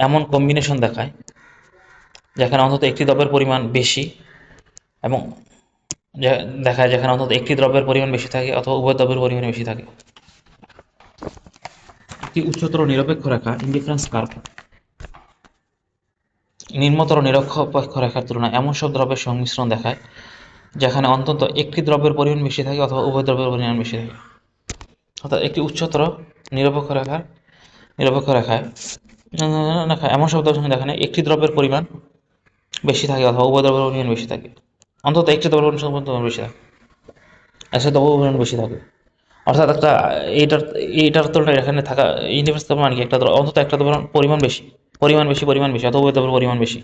এমন কম্বিনেশন দেখায় যেখানে অন্তত একটি দ্রব্যের পরিমাণ বেশি এবং যেখানে অন্তত একটি দ্রব্যের পরিমাণ বেশি থাকে অথবা উভয় দ্রব্যের পরিমাণ বেশি থাকে। একটি উচ্চতর নিরপেক্ষ রেখা ইন্ডিফারেন্স কার্ভ নিম্নতর নিরপেক্ষ রেখার তুলনায় এমন সব দ্রব্যের সংমিশ্রণ দেখায় যেখানে অন্তত একটি দ্রব্যের পরিমাণ বেশি থাকে অথবা উভয় দ্রব্যের পরিমাণ বেশি থাকে। অর্থাৎ একটি উচ্চতর নিরপেক্ষ রেখায় এমন সব দ্রব্যের সংখ্যা যেখানে একটি দ্রব্যের পরিমাণ বেশি থাকে অথবা উভয় দ্রব্যের পরিমাণ বেশি থাকে, অন্তত একটি দ্রব্যের পরিমাণ বেশি থাকে, একটা দ্রব্যের পরিমাণ বেশি থাকে। অর্থাৎ এইটার তুলনায় এখানে থাকা ইউনিভার্স মানে কি অন্তত একটা দ্রব্যের পরিমাণ বেশি অথবা উভয় দ্রব্যের পরিমাণ বেশি।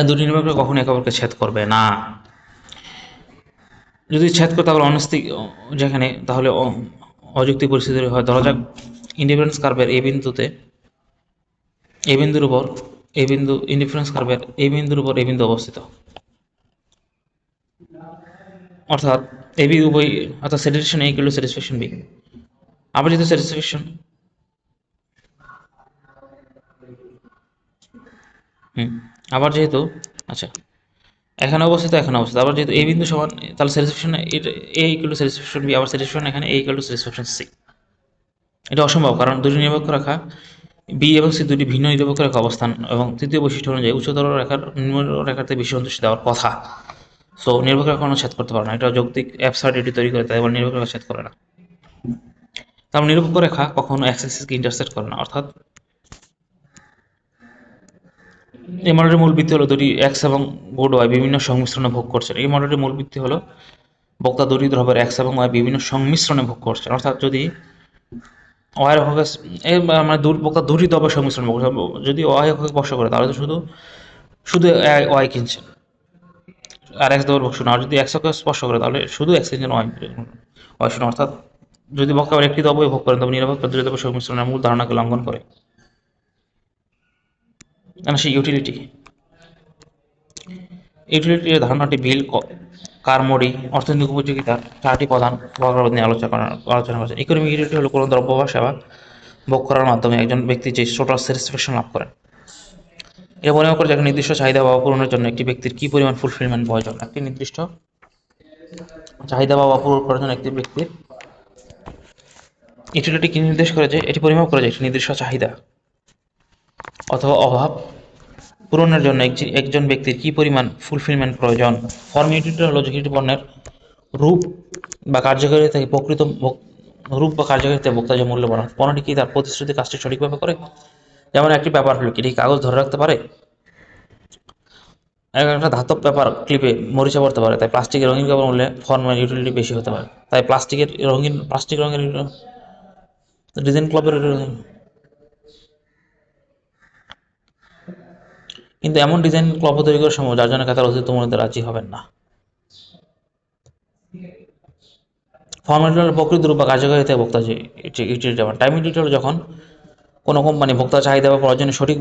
দুটি নিরপেক্ষ কখনো একে অপরকে ছেদ করবে না। যদি ছেদ করে তাহলে তাহলে অযৌক্তিক পরিস্থিতি হয়। ধরা যাক ইন্ডিফারেন্স কার্ভের ইন্ডিফারেন্স কার্ভের এই বিন্দুর উপর এই বিন্দু অবস্থিত, অর্থাৎ স্যাটিসফ্যাকশন A = স্যাটিসফ্যাকশন B। আবার যেহেতু স্যাটিসফ্যাকশন আবার যেহেতু আচ্ছা এখানে অবস্থিত আবার যেহেতু এই বিন্দু সমান, তাহলে স্যাটিসফ্যাকশন A = স্যাটিসফ্যাকশন B, আবার স্যাটিসফ্যাকশন এখানে A = স্যাটিসফ্যাকশন C। এটা অসম্ভব, কারণ দুটি নিরপেক্ষ রেখা বি এবং সি দুটি ভিন্ন নিরপেক্ষ রেখা অবস্থান এবং তৃতীয় বৈশিষ্ট্য অনুযায়ী উচ্চতর রেখার নিম্ন রেখাতে বেশি সন্তুষ্টি দেওয়ার কথা। সো নিরপেক্ষ রেখা কোনো ছেদ করতে পারে না, এটা যৌক্তিক অ্যাবসার্ডিটি তৈরি করে, তাই বলে নিরপেক্ষ রেখা ছেদ করে না। তারপর নিরপেক্ষ রেখা কখনো এক্স অ্যাক্সিসকে ইন্টারসেক্ট করে না, অর্থাৎ এই মডেলের মূল ভিত্তি হলো দুটি এক্স এবং গুড ওয়াই বিভিন্ন সংমিশ্রণে ভোগ করছে। এই মডেলের মূল ভিত্তি হলো বক্তা দুটি দ্রব্যের এক্স এবং ওয়াই বিভিন্ন সংমিশ্রণে ভোগ করছে, অর্থাৎ যদি ওয়াই বক্তা দুটি দ্রব্যের সংমিশ্রণ ভোগ করছে, যদি ওয়াই অক্ষকে স্পর্শ করে তাহলে তো শুধু ওয়াই কিনছে আর এক্স দ্রব্যের ভোগ শূন্য, আর যদি এক্স অক্ষকে স্পর্শ করে তাহলে শুধু এক্স কিনছেন ওয়াই শূন্য, অর্থাৎ যদি বক্তা আবার একটি দ্রব্য ভোগ করেন তবে নিরপেক্ষ দ্বৈত সংমিশ্রণের মূল ধারণাকে লঙ্ঘন করে। সে ইউটিলিটি ইউটিলিটির ধারণাটি বিল কারমোডি অর্থনৈতিক উপযোগিতার চারটি প্রধান প্রকার নিয়ে আলোচনা করেছে। ইকোনমিক ইউটিলিটি হলো কোনো দ্রব্য বা সেবা ভোগ করার মাধ্যমে একজন ব্যক্তি যে টোটাল স্যাটিসফ্যাকশন লাভ করেন। এটা পরিমাপ করে যে একটা নির্দিষ্ট চাহিদা বা পূরণের জন্য একটি ব্যক্তির কী পরিমাণ ফুলফিলমেন্ট প্রয়োজন। একটি নির্দিষ্ট চাহিদা বা পূরণ করার জন্য একটি ব্যক্তির ইউটিলিটি কি নির্দেশ করে যে এটি পরিমাপ করে যে একটি নির্দিষ্ট চাহিদা অথবা অভাব পূরণের জন্য একজন ব্যক্তির কী পরিমাণ ফুলফিলমেন্ট প্রয়োজন। ফর্ম ইউটিলিটি হলো যে একটি পণ্যের রূপ বা কার্যকারিতা থেকে রূপ বা কার্যকারিতা ভোক্তা যে মূল্য বাড়ান পণ্যটি কি তার প্রতিশ্রুতি কাজটি সঠিকভাবে করে। যেমন একটি পেপার ক্লিপ এটি কাগজ ধরে রাখতে পারে, একটা ধাতব পেপার ক্লিপে মরিচা পড়তে পারে, তাই প্লাস্টিকের রঙিন কাপড় মূল্যে ফর্মাল ইউটিলিটি বেশি হতে পারে। তাই প্লাস্টিক রঙের ডিজাইন ক্লাবের কিন্তু এমন ডিজাইন ক্লব তৈরি করার সময় যার জন্য কাতার অতিরিক্ত মূল্যতে রাজি হবেন না। ফর্মালিটি হলো প্রকৃত রূপ বা কার্যকারিতা ভোক্তা যে ইউটিলিটি। টাইম ইউটিলিটি হলো যখন কোনো কোম্পানি ভোক্তার চাহিদা বা প্রয়োজনে সঠিক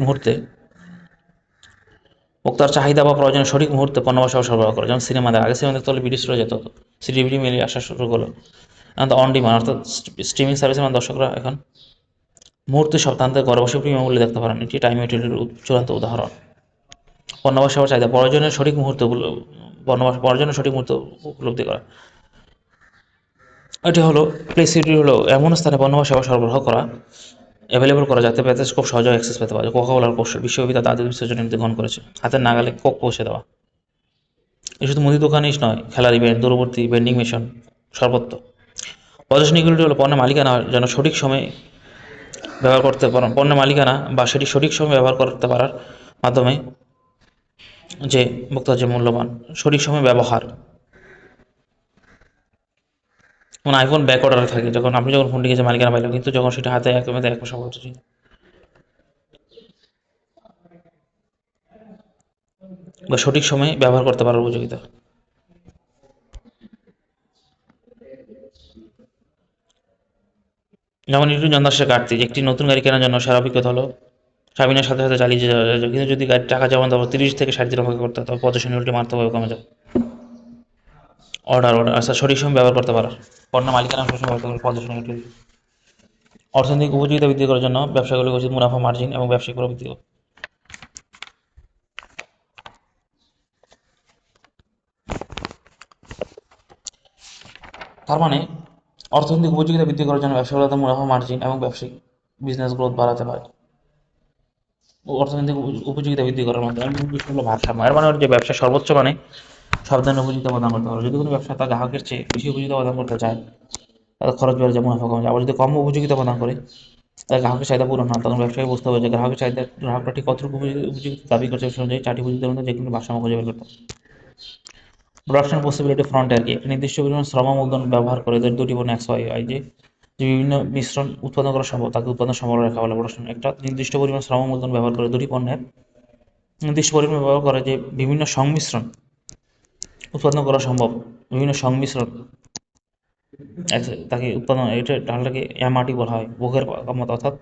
মুহূর্তে পণ্য বা সেবা সরবরাহ করে। যেমন আগে সিনেমা দেখতে হলে ভিডিও যেত হতো, সিডিভিডি মিলে আসা শুরু হলো। এখন তো অন ডিমান্ড অর্থাৎ স্ট্রিমিং সার্ভিসের মানে দর্শকরা এখন মুহূর্তে সপ্তাহান্তে ঘরে বসে প্রিমিয়াম মূল্যে দেখতে পারেন। এটি টাইম ইউটিলিটির চূড়ান্ত উদাহরণ। পণ্য বা সেবার চাহিদা প্রয়োজনের সঠিক মুহূর্তে উপলব্ধি করা। এটি হলো প্লেস ইউটিলিটি হলো এমন স্থানে পণ্য বা সেবা সরবরাহ করা অ্যাভেলেবল করা যাতে পেতে খুব সহজে অ্যাক্সেস পেতে পারে। কোকাকোলার বিশ্বব্যাপী তাদের দাঁতের বিসর্জন গ্রহণ করেছে, হাতের নাগালে কোক পৌঁছে দেওয়া। এ শুধু মুদি দোকানই নয়, খেলার ইভেন্ট, দূরবর্তী ভেন্ডিং মেশিন, সর্বত্র। পজিশন ইকুইলিটি হলো পণ্যের মালিকানা যেন সঠিক সময়ে ব্যবহার করতে পারেন, পণ্যের মালিকানা বা সেটি সঠিক সময়ে ব্যবহার করতে পারার মাধ্যমে যে ভোক্তার যে মূল্যবান সঠিক সময় ব্যবহার। যেমন আইফোন ব্যাক অর্ডারে থাকে, যখন আপনি যখন ফোনটি গেছে মালিকানা পাইলেন, কিন্তু যখন সেটা হাতে এক মাস অবধি বা সঠিক সময়ে ব্যবহার করতে পারার উপযোগিতা। যেমন ইউটিউব যন্ত্রাংশের ঘাটতি, একটি নতুন গাড়ি কেনার জন্য সেরা অভিজ্ঞতা হলো সাবিনার সাথে সাথে চালিয়ে যাওয়া যায়, কিন্তু যদি গাড়ির টাকা জমা দেওয়া 30 থেকে 60 দিন অপেক্ষা করতে হয় তবে পজিশন ইউটিলিটি মারাত্মকভাবে কমে যায়। অর্ডার আচ্ছা সঠিক সময় ব্যবহার করতে পারা, পণ্য মালিকানা সঠিক সময় ব্যবহার করে পজিশন ইউটিলিটি। অর্থনৈতিক উপযোগিতা বৃদ্ধি করার জন্য ব্যবসাগুলি উচিত মুনাফা মার্জিন এবং ব্যবসায়িক প্রবৃদ্ধি। তার মানে অর্থনৈতিক উপযোগিতা বৃদ্ধি করার জন্য ব্যবসাগুলোতে মুনাফা মার্জিন এবং ব্যবসায়িক বিজনেস গ্রোথ বাড়াতে পারে। অর্থনৈতিক উপযোগিতা বৃদ্ধি করার মাধ্যমে হলো ভারসাম্য। এর মানে হলো যে ব্যবসা সর্বোচ্চ মানে সব ধরনের উপযোগিতা প্রদান করতে পারে। যদি কোনো ব্যবসা তার গ্রাহকের চেয়ে বেশি উপযোগিতা প্রদান করতে চায় তাদের খরচ বেড়ে যায়, মুনাফা কমে যায়। আবার যদি কম উপযোগিতা প্রদান করে তার গ্রাহকের চাহিদা পূরণ হয়, তখন ব্যবসায়ী বুঝতে হবে যে গ্রাহকরা ঠিক কতটুকু উপযোগিতা দাবি করছে, সে অনুযায়ী চারটি উপযোগিতার মধ্যে যে কোনো ভারসাম্য খুঁজে বের করতে হবে। প্রোডাকশন পসিবিলিটি ফ্রন্ট আর কি, একটা নির্দিষ্ট পরিমাণ শ্রম মূলধন ব্যবহার করে এদের দুটি পণ্য এক্স ওয়াই যে বিভিন্ন মিশ্রণ উৎপাদন করা সম্ভব তাকে উৎপাদন সম্ভব রাখা বলে। প্রোডাকশন একটা নির্দিষ্ট পরিমাণ শ্রম মূলধন ব্যবহার করে দুটি পণ্যের নির্দিষ্ট পরিমাণ ব্যবহার করে যে বিভিন্ন সংমিশ্রণ উৎপাদন করা সম্ভব। বিভিন্ন সংমিশ্রণ তাকে উৎপাদন ঢালটাকে এমআরটি বলা হয়। ভোগের ক্ষমতা অর্থাৎ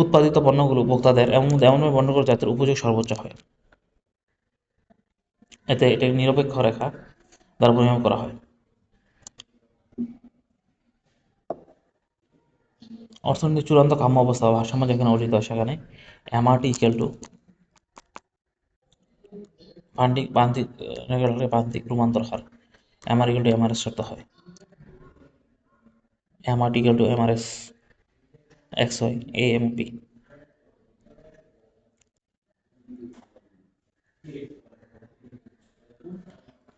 উৎপাদিত পণ্যগুলো ভোক্তাদের এমনভাবে বণ্টন করে যাতে উপযোগ সর্বোচ্চ হয়। এটা নিরপেক্ষ রেখা দ্বারা পরিমাপ করা হয়। অর্থনীতির চূড়ান্ত কাম্য অবস্থা বা ভারসাম্য যেখানে অর্জিত হয় সেখানে এমআরটি ইকুয়াল টু প্রান্তিক রূপান্তর হার এমআর ইকুয়াল টু এমআরএস শর্ত হয়। MRT equal to MRS X Y AMP.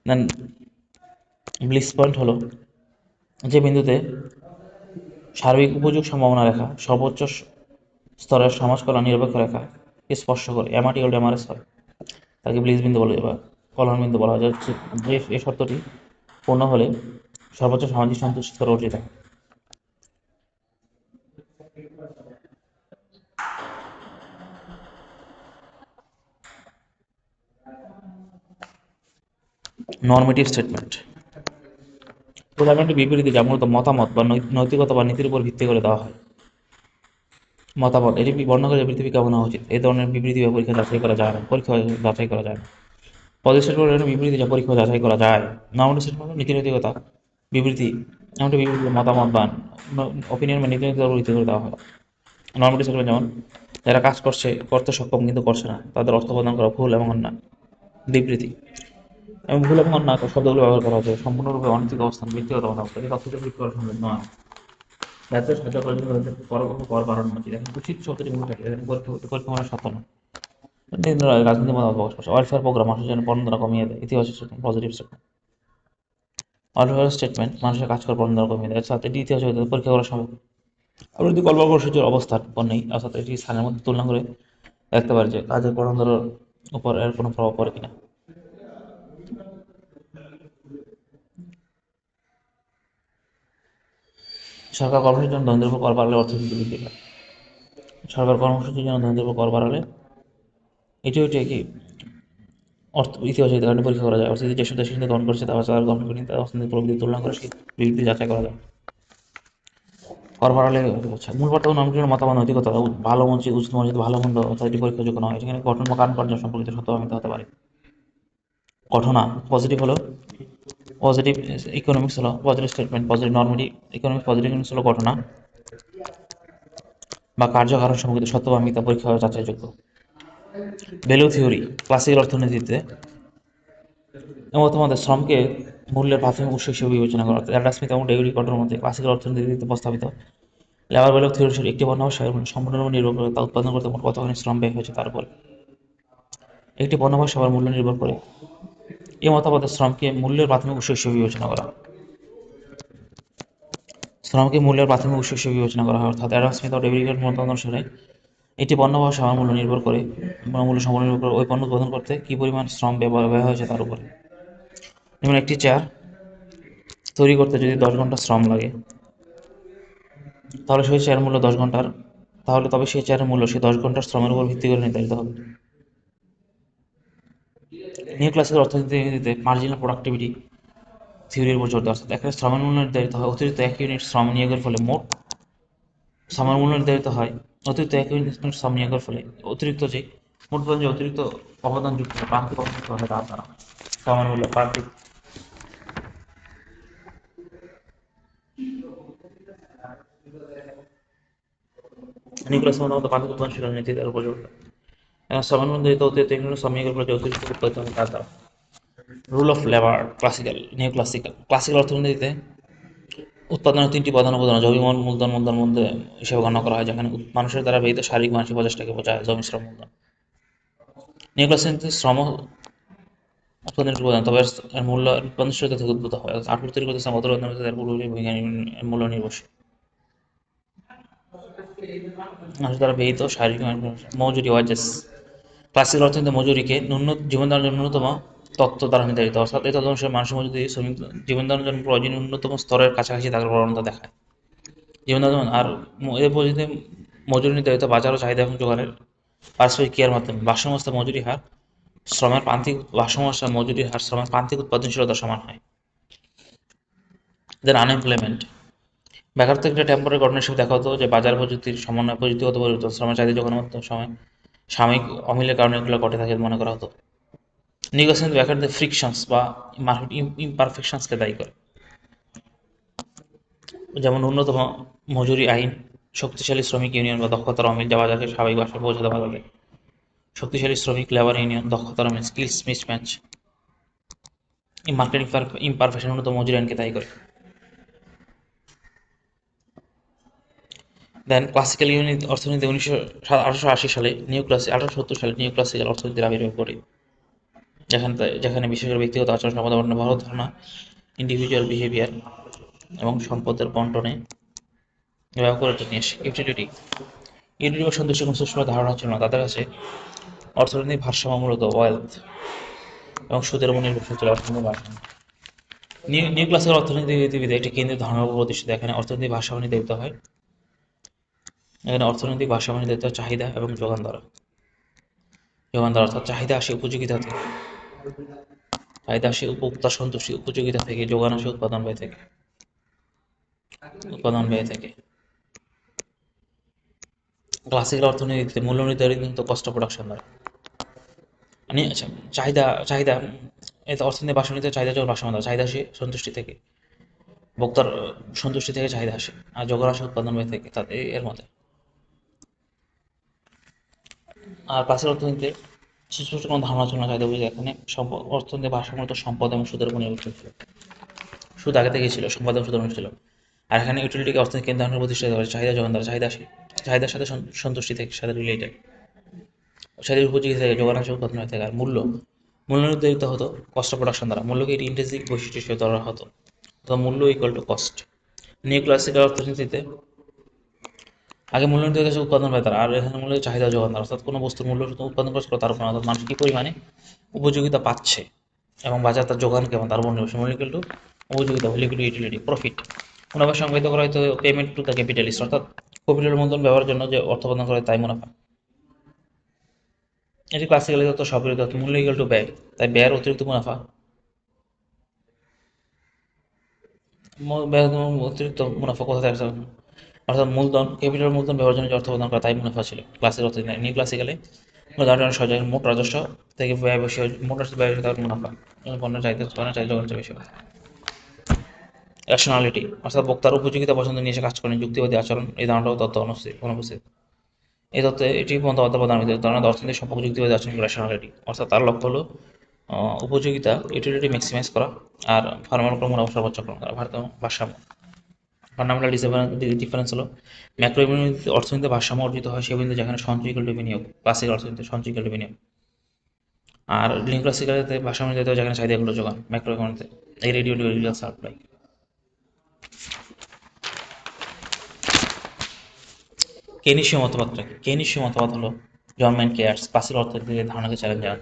Then bliss point হলো যে বিন্দুতে সার্বিক উপযোগ সম্ভাবনা রেখা সর্বোচ্চ স্তরের সমাজ কল্যাণ নিরপেক্ষ রেখা স্পর্শ করে এমআরটি ইকুয়াল টু এমআরএস হয়, তাকে ব্লিস বিন্দু বলে বা কল্যাণ বিন্দু বলা হয়। যে এই শর্তটি পূর্ণ হলে সর্বোচ্চ সামাজিক সন্তুষ্টি স্তরে অর্জিত হয়। নর্মেটিভ স্টেটমেন্ট টুর্নামেন্টের বিবৃতি যা মূলত মতামত বা নৈতিকতা বা নীতির উপর ভিত্তি করে দেওয়া হয়। মতামত এটি বর্ণনা করে পৃথিবী কেমন হওয়া উচিত। এই ধরনের বিবৃতি বা পরীক্ষা যাচাই করা যায় না। পজিটিভ স্টেটমেন্টের বিবৃতি যা পরীক্ষা যাচাই করা যায়। নর্মাটিভ স্টেটমেন্ট নীতি নৈতিকতা বিবৃতি এমনটি বিবৃতি মতামত বা অপিনিয়ন বা নীতি নৈতিকতার উপর ভিত্তি করে দেওয়া হয়। নর্মাটিভ স্টেটমেন্ট যেমন যারা কাজ করতে সক্ষম কিন্তু করছে না, তাদের অর্থ প্রদান করা ভুল এবং অন্যায়। বিবৃতি এবং ভুল এবং অন্যায় শব্দগুলো ব্যবহার করা হচ্ছে সম্পূর্ণরূপে অনৈতিক অবস্থান, ব্যক্তিগত মতামত, এটি তথ্য ভিত্তি করা সম্ভব নয়। জাতীয় সাহায্য করার জন্য তাদের কর বাড়ানো উচিত। এখন উচিত শব্দটি মূল থাকে, পরীক্ষা মানে সত্য নয়। রাজনীতি মতামত প্রকাশ করছে। ওয়েলফেয়ার প্রোগ্রাম মানুষের জন্য বর্ণনা কমিয়ে দেয়। ইতিবাচক statement, positive statement. Welfare statement মানুষের কাজ করার বর্ণনা কমিয়ে দেয়, অর্থাৎ এটি ইতিহাসে পরীক্ষা করা সম্ভব। আমরা যদি কল্পকর্ষির অবস্থান নেই, অর্থাৎ এটি স্থানের মধ্যে তুলনা করে দেখতে পারি যে কাজের বর্ণনার উপর এর কোনো প্রভাব পড়ে কিনা। সরকার কর্মসূচির জন্য ধনীদের উপর কর বাড়ালে অর্থনীতি বৃদ্ধি পায়। সরকার কর্মসূচির জন্য ধনীদের উপর কর বাড়ালে এটিও কি ইতিহাসে এই ধরনের পরীক্ষা করা যায়। অর্থনীতি যেসব দেশের সাথে গ্রহণ করছে তারা যারা গ্রহণ করেনি তাদের অর্থনীতি প্রবৃদ্ধি তুলনা করে সেই বিবৃতি যাচাই করা যায়। কর বাড়ালে মূল বর্তমান নামকরণের মতামত নৈতিকতা ভালো মসজিদ উচিত মসজিদ ভালো মন্দ অর্থাৎ এটি পরীক্ষাযোগ্য নয়। এখানে গঠন বা কারণ কার্য সম্পর্কিত সত্যমিত হতে পারে। ঘটনা পজিটিভ হলো পজিটিভ ইকোনমিক্স হলো positive statement, positive normative economics, positive economics হলো ঘটনা বা কার্যকারণ সম্পর্কিত সত্য বা মিথ্যা পরীক্ষা যাচাইযোগ্য। ভ্যালু থিওরি ক্লাসিক্যাল অর্থনীতিতে মধ্যে শ্রমকে মূল্যের প্রাথমিক উৎস হিসেবে বিবেচনা করা। অ্যাডাম স্মিথ এবং ডেভিড রিকার্ডোর মধ্যে ক্লাসিক্যাল অর্থনীতিতে প্রস্তাবিত লেবার ভ্যালু থিওরি একটি পণ্য সম্পূর্ণরূপে নির্ভর করে তা উৎপাদন করতে মোট কতখানি শ্রম ব্যয় হয়েছে তার উপর। একটি পণ্য বা সেবার মূল্য নির্ভর করে। এই মতবাদে শ্রমকে মূল্যের প্রাথমিক উৎস হিসেবে বিবেচনা করা। শ্রমকে মূল্যের প্রাথমিক উৎস হিসেবে বিবেচনা করা হয়, অর্থাৎ অ্যাডাম স্মিথ ও ডেভিড রিকার্ডোর মত অনুসারে এটি পণ্য বা সেবার মূল্য নির্ভর করে মূল্য সম্পূর্ণ নির্ভর করে ওই পণ্য উৎপাদন করতে কী পরিমাণ শ্রম ব্যয় হয়েছে তার উপরে। যেমন একটি চেয়ার তৈরি করতে যদি 10 ঘন্টা শ্রম লাগে, তাহলে সেই চেয়ার মূল্য 10 ঘন্টার, তবে সেই চেয়ারের মূল্য সেই 10 ঘন্টার শ্রমের উপর ভিত্তি করে নির্ধারিত হবে। নিউ ক্লাসিক্যাল অর্থনীতিতে মার্জিনাল প্রোডাক্টিভিটি থিওরির উপর জোর দেওয়া, অর্থাৎ এখানে শ্রমের মূল্য নির্ধারিত হয় অতিরিক্ত 1 ইউনিট শ্রম নিয়োগের ফলে মোট শ্রমের মূল্য নির্ধারিত হয় অতিরিক্ত 1 ইউনিট শ্রম নিয়োগের ফলে অতিরিক্ত যে মোট যে অতিরিক্ত অবদান যুক্ত প্রান্তিক অবদান হয় তার দ্বারা শ্রমের মূল্য প্রান্তিক। নিউ ক্লাসিক্যাল মতো প্রান্তিক উৎপাদনশীল নীতি তার উপর জোর দেয়। শ্রমের মূল্য নির্ধারিত অতিরিক্ত 1 ইউনিট শ্রম নিয়োগের ফলে যে অতিরিক্ত উৎপাদিত হয় তার দ্বারা। Rule of labour new classical অর্থনীতিতে উৎপাদনের 3টি প্রধান উপাদান জমি মূলধন মধ্যে হিসেবে গণনা করা হয়, যেখানে মানুষের দ্বারা ব্যয়িত শারীরিক মানসিক প্রচেষ্টাকে বোঝায় জমি শ্রম মূলধন। নিউ ক্লাসিক্যাল শ্রম উৎপাদনের উপাদান, তবে এর মূল্য উৎপাদনশীলতা থেকে উদ্ভূত হয়। আউটপুট তৈরি করতে শ্রম এর পূর্ববর্তী ভূমিকা মূল্য নির্ভরশীল। মানুষের দ্বারা ব্যয়িত শারীরিক মজুরি ওয়াজেস ক্লাসিক্যাল অর্থনীতিতে মজুরিকে জীবনধারণের জন্য ন্যূনতম তত্ত্ব দ্বারা নির্ধারিত, অর্থাৎ এই তত্ত্ব অনুসারে মানুষের মজুরি শ্রমিক জীবনধারণের জন্য প্রয়োজনীয় ন্যূনতম স্তরের কাছাকাছি থাকার প্রবণতা দেখায়। জীবনধারণ আর এর পদ্ধতিতে মজুরি নির্ধারিত বাজার ও চাহিদা এবং যোগানের পারস্পরিক ক্রিয়ার মাধ্যমে। ভারসাম্য মজুরি হার শ্রমের প্রান্তিক উৎপাদনশীলতা সমান হয়। দেন আনএমপ্লয়মেন্ট বেকারত্ব একটা টেম্পোরারি ঘটনা হিসেবে দেখা হতো যে বাজার প্রযুক্তির সমন্বয় প্রযুক্তিগত পরিবর্তন শ্রমের চাহিদা যোগানোর মধ্যে সাময়িক অমিলের কারণে এগুলো ঘটে থাকে মনে করা হতো। নিউক্লিয়াসের বেকারদের ফ্রিকশনস বা মার্কেট ইমপারফেকশনসকে দায়ী করে, যেমন ন্যূনতম মজুরি আইন, শক্তিশালী শ্রমিক ইউনিয়ন বা দক্ষতার অমিল যা বাজারকে স্বাভাবিক ভাষায় বোঝাতে বাধা দেয়। শক্তিশালী শ্রমিক লেবার ইউনিয়ন, দক্ষতার অমিল, স্কিলস মিসম্যাচ, মার্কেট ইমপারফেকশন ন্যূনতম মজুরি আইনকে দায়ী করে। দেন ক্লাসিক্যাল অর্থনীতি 1870 সালে নিউ ক্লাসিক্যাল অর্থনীতির আবির্ভাব ঘটে, যেখানে বিশেষ করে ব্যক্তিগত আচরণ সম্পদের বড় ধারণা ইন্ডিভিজুয়াল বিহেভিয়ার এবং সম্পদের বন্টনে ব্যবহার করে নিয়ে আসে। ইউটিলিটি বা সন্তুষ্টি কোনো সুষ্ঠু ধারণা ছিল না, তাদের কাছে অর্থনৈতিক ভারসাম্য মূলত ওয়েলথ এবং সুদের উপর নির্ভরশীল ছিল। অর্থনৈতিক ভারসাম্য নিউ ক্লাসিক্যাল অর্থনীতিবিদ একটি কেন্দ্রীয় ধারণার উপর প্রতিষ্ঠিত। এখানে অর্থনৈতিক ভারসাম্য নির্ধারিত হয় চাহিদা এবং যোগান দ্বারা অর্থাৎ চাহিদা আসে উপযোগিতা থেকে, উপভোক্তা সন্তুষ্টি উপযোগিতা থেকে, যোগান আসে উৎপাদন ব্যয় থেকে। উৎপাদন ব্যয় থেকে। ক্লাসিক্যাল অর্থনীতিতে মূল্য নির্ধারিত কস্ট অফ প্রোডাকশন দ্বারা, মানে আচ্ছা, চাহিদা চাহিদা এতে অর্থনীতি ভারসাম্যের চাহিদা যখন ভারসাম্য দ্বারা, চাহিদা আসে সন্তুষ্টি থেকে, ভোক্তার সন্তুষ্টি থেকে চাহিদা আসে, আর যোগান আসে উৎপাদন ব্যয় থেকে, তাতে এর মধ্যে। আর ক্লাসিক্যাল অর্থনীতিতে সুস্পষ্ট কোনো ধারণা ছিল না চাহিদা বুঝে, এখানে সম্পদ অর্থনীতি ভারসাম্য তো সম্পদ এবং সুদের উপর নির্ভরশীল ছিল। সুদ আগে থেকেই ছিল, সম্পদ এবং সুদের উপর ছিল। আর এখানে ইউটিলিটিকে অর্থনীতি কেন্দ্র প্রতিষ্ঠিত করে, চাহিদা যোগান দ্বারা, চাহিদা আসে চাহিদার সাথে সন্তুষ্টি থেকে, সাথে রিলেটেড, চাহিদার উপযোগী থেকে, যোগান আসে উৎপাদন ব্যয় থেকে। আর মূল্য মূল্য নির্ধারিত হতো কস্ট অফ প্রোডাকশন দ্বারা, মূল্যকে এটি ইন্ট্রিনসিক বৈশিষ্ট্য হিসেবে ধরা হতো, অথবা মূল্য equal to cost. New classical অর্থনীতিতে আগে মূল্য নির্ধারিত হচ্ছে উৎপাদন ব্যয় দ্বারা, আর এখানে মূল্য চাহিদা যোগান দ্বারা, অর্থাৎ কোনো বস্তুর মূল্য শুধু উৎপাদন খরচ করে তার উপর, অর্থাৎ মানুষ কী পরিমাণে উপযোগিতা পাচ্ছে এবং বাজার তার যোগান কেমন তার উপর নির্ভরশীল। মূল্য ইকুয়াল টু উপযোগিতা, লিকুইডিটি, ইউটিলিটি, প্রফিট। মুনাফা সংজ্ঞায়িত করা হয়তো পেমেন্ট টু দ্য ক্যাপিটালিস্ট, অর্থাৎ ক্যাপিটাল মূলধন ব্যবহারের জন্য যে অর্থ প্রদান করে তাই মুনাফা। এটি ক্লাসিক্যালি তত্ত্ব সবগুলি তত্ত্ব। মূল্য ইকুয়াল টু ব্যয়, তাই ব্যয়ের অতিরিক্ত মুনাফা, ব্যয় অতিরিক্ত মুনাফা কোথা থেকে আসে? অর্থাৎ মূলধন, ক্যাপিটাল মূলধন ব্যবহারের জন্য যে অর্থ প্রদান করা তাই মুনাফা ছিল ক্লাসিক্যাল অর্থনীতি। নিউ ক্লাসিক্যালে ধারণা সহজ, মোট রাজস্ব থেকে ব্যয় বেশি হয়, মোট রাজস্ব ব্যয় বেশি তার মুনাফা, পণ্যের চাহিদা যোগান বেশি হয়। রেশনালিটি, অর্থাৎ ভোক্তার উপযোগিতা পছন্দ নিয়ে এসে কাজ করেন, যুক্তিবাদী আচরণ, এই ধারণাটাও তত্ত্ব অনুপস্থিত। এই তত্ত্বে এটি মতবাদ প্রদান হয়েছে, ধারণা অর্থনীতি সম্পর্ক যুক্তিবাদী আচরণ, রেশনালিটি, অর্থাৎ তার লক্ষ্য হলো উপযোগিতা, ইউটিলিটি ম্যাক্সিমাইজ করা, আর ফার্মার মুনাফা সর্বোচ্চকরণ করা, ভারসাম্য। ফান্ডামেন্টাল ডিফারেন্স হলো ম্যাক্রো অর্থনীতিতে ভারসাম্য অর্জিত হয় সে বিন্দু যেখানে সঞ্চয় ইকুয়াল টু বিনিয়োগ, ক্লাসিক্যাল অর্থনীতিতে সঞ্চয় ইকুয়াল টু বিনিয়োগ। আর নিউ ক্লাসিক্যালতে ভারসাম্য যেতে হয় যেখানে চাহিদা এগুলো যোগান, ম্যাক্রো ইকোনমিতে এই রেডিও রিয়েল সাপ্লাই। কেনিশীয় মতবাদটা কি? কেনিশীয় মতবাদ হলো জন ম্যান কেয়ার্স ক্লাসিক্যাল অর্থনীতির ধারণাকে চ্যালেঞ্জ জানান।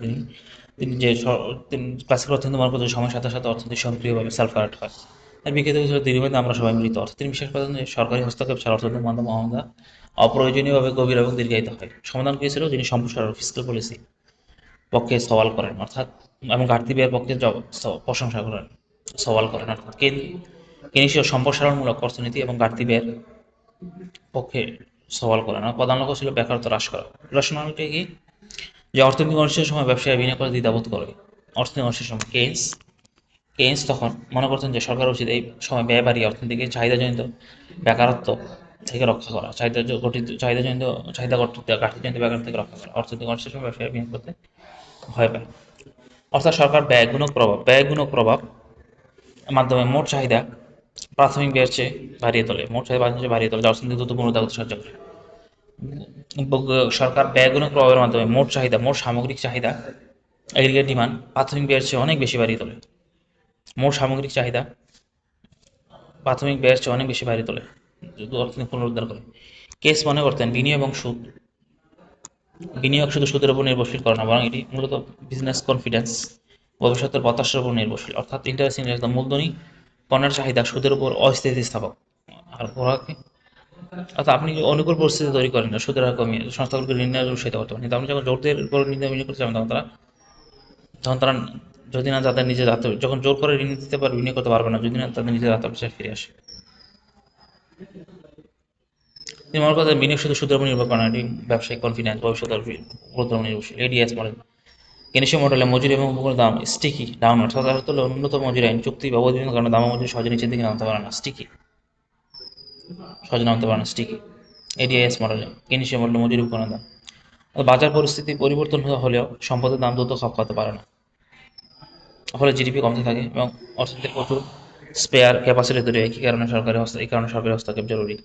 তিনি ক্লাসিক্যাল অর্থনীতি মনে করতেন সময়ের সাথে সাথে অর্থনীতি সক্রিয়ভাবে সেলফ কারেক্ট হয়। তার বিখ্যাত হয়েছিল দীর্ঘমেয়াদে আমরা সবাই মৃত, অর্থাৎ তিনি বিশ্বাস করতেন যে সরকারি হস্তক্ষেপ ছাড়া অর্থনৈতিক মন্দা অপ্রয়োজনীয়ভাবে গভীর এবং দীর্ঘায়িত হয়। সমাধান কী ছিল? যিনি সম্প্রসারণ ফিসকাল পলিসি পক্ষে সওয়াল করেন, অর্থাৎ এবং ঘাটতি ব্যয়ের পক্ষে প্রশংসা করেন, সওয়াল করেন, অর্থাৎ কেনিশীয় সম্প্রসারণমূলক অর্থনীতি এবং ঘাটতি ব্যয়ের পক্ষে সওয়াল করেন। আর প্রধান লক্ষ্য ছিল বেকারত্ব হ্রাস করা। রেশনালিটি কি? যে অর্থনৈতিক অনিশ্চয়তার সময় ব্যবসায়ী বিনিয়োগ করে দ্বিধাবোধ করে। অর্থনৈতিক অনিশ্চয়তার সময় কেইন্স তখন মনে করতেন যে সরকার উচিত এই সময় ব্যয় বাড়িয়ে অর্থনীতিকে চাহিদাজনিত বেকারত্ব থেকে রক্ষা করা, চাহিদা ঘাটতিজনিত বেকারত্ব থেকে রক্ষা করা। অর্থনৈতিক অনিশ্চয়তার সময় ব্যবসায়ী বিনিয়োগ করতে ভয় পায়। অর্থাৎ সরকার ব্যয়গুণক প্রভাব মাধ্যমে মোট চাহিদা প্রাথমিক ব্যয়ের চেয়ে বাড়িয়ে তোলে, যা অর্থনীতি দ্রুত পুনরুদ্ধার করতে সাহায্য করে। সরকার ব্যয়গুণক প্রভাবের মাধ্যমে মোট সামগ্রিক চাহিদা, এগ্রিগেট ডিমান্ড প্রাথমিক ব্যয়ের চেয়ে অনেক বেশি বাড়িয়ে তোলে। মোট সামগ্রিক চাহিদা প্রাথমিক ব্যয়ের চেয়ে অনেক বেশি বাড়িয়ে তোলে, অর্থনীতি পুনরুদ্ধার করে। কেস মনে করতেন বিনিয়োগ শুধু সুদের উপর নির্ভরশীল করে না, বরং এটি মূলত বিজনেস কনফিডেন্স, ভবিষ্যতের প্রত্যাশার উপর নির্ভরশীল। অর্থাৎ মূলধনী পণ্যের চাহিদা সুদের উপর অস্থিতিস্থাপক। আর ওরাকে অর্থাৎ আপনি অনুকূল পরিস্থিতি তৈরি করেন না, সুদের হার কমিয়ে সংস্থাগুলোকে ঋণ নেওয়ার উৎসাহিত করতে পারেন। কিন্তু আপনি যখন জোরদের উপর বিনিয়োগ করতে চান তখন তারা যদি না তাদের নিজের যখন জোর করে ঋণ দিতে পারবে, বিনিয়োগ করতে পারবে না যদি না তাদের নিজের আত্মবিশ্বাস ফিরে আসে। তিনি মনে করেন বিনিয়োগ শুধু সুদের উপর নির্ভর করে না, এটি ব্যবসায়িক কনফিডেন্স, ভবিষ্যতের গুরুত্বপূর্ণ নির্ভরশীল। এডিএস মডেল, কেনিশীয় মডেলে মজুরি এবং উপকূল দাম স্টিকি ডাউন, অর্থাৎ উন্নত মজুরি আইন চুক্তি বা বিভিন্ন কারণে দাম মজুরি সহজে নিচের দিকে নামতে পারে না, স্টিকি। এডিএস মডেলে কেনিশীয় মডেলে মজুরি উপকূল দাম, বাজার পরিস্থিতি পরিবর্তন হলেও সম্পদের দাম দ্রুত খাপ খাওয়াতে পারে না, ফলে জিডিপি কমতে থাকে এবং অর্থনীতির প্রচুর স্পেয়ার ক্যাপাসিটি তৈরি হয়। এই কারণে সরকারি হস্তক্ষেপ জরুরি।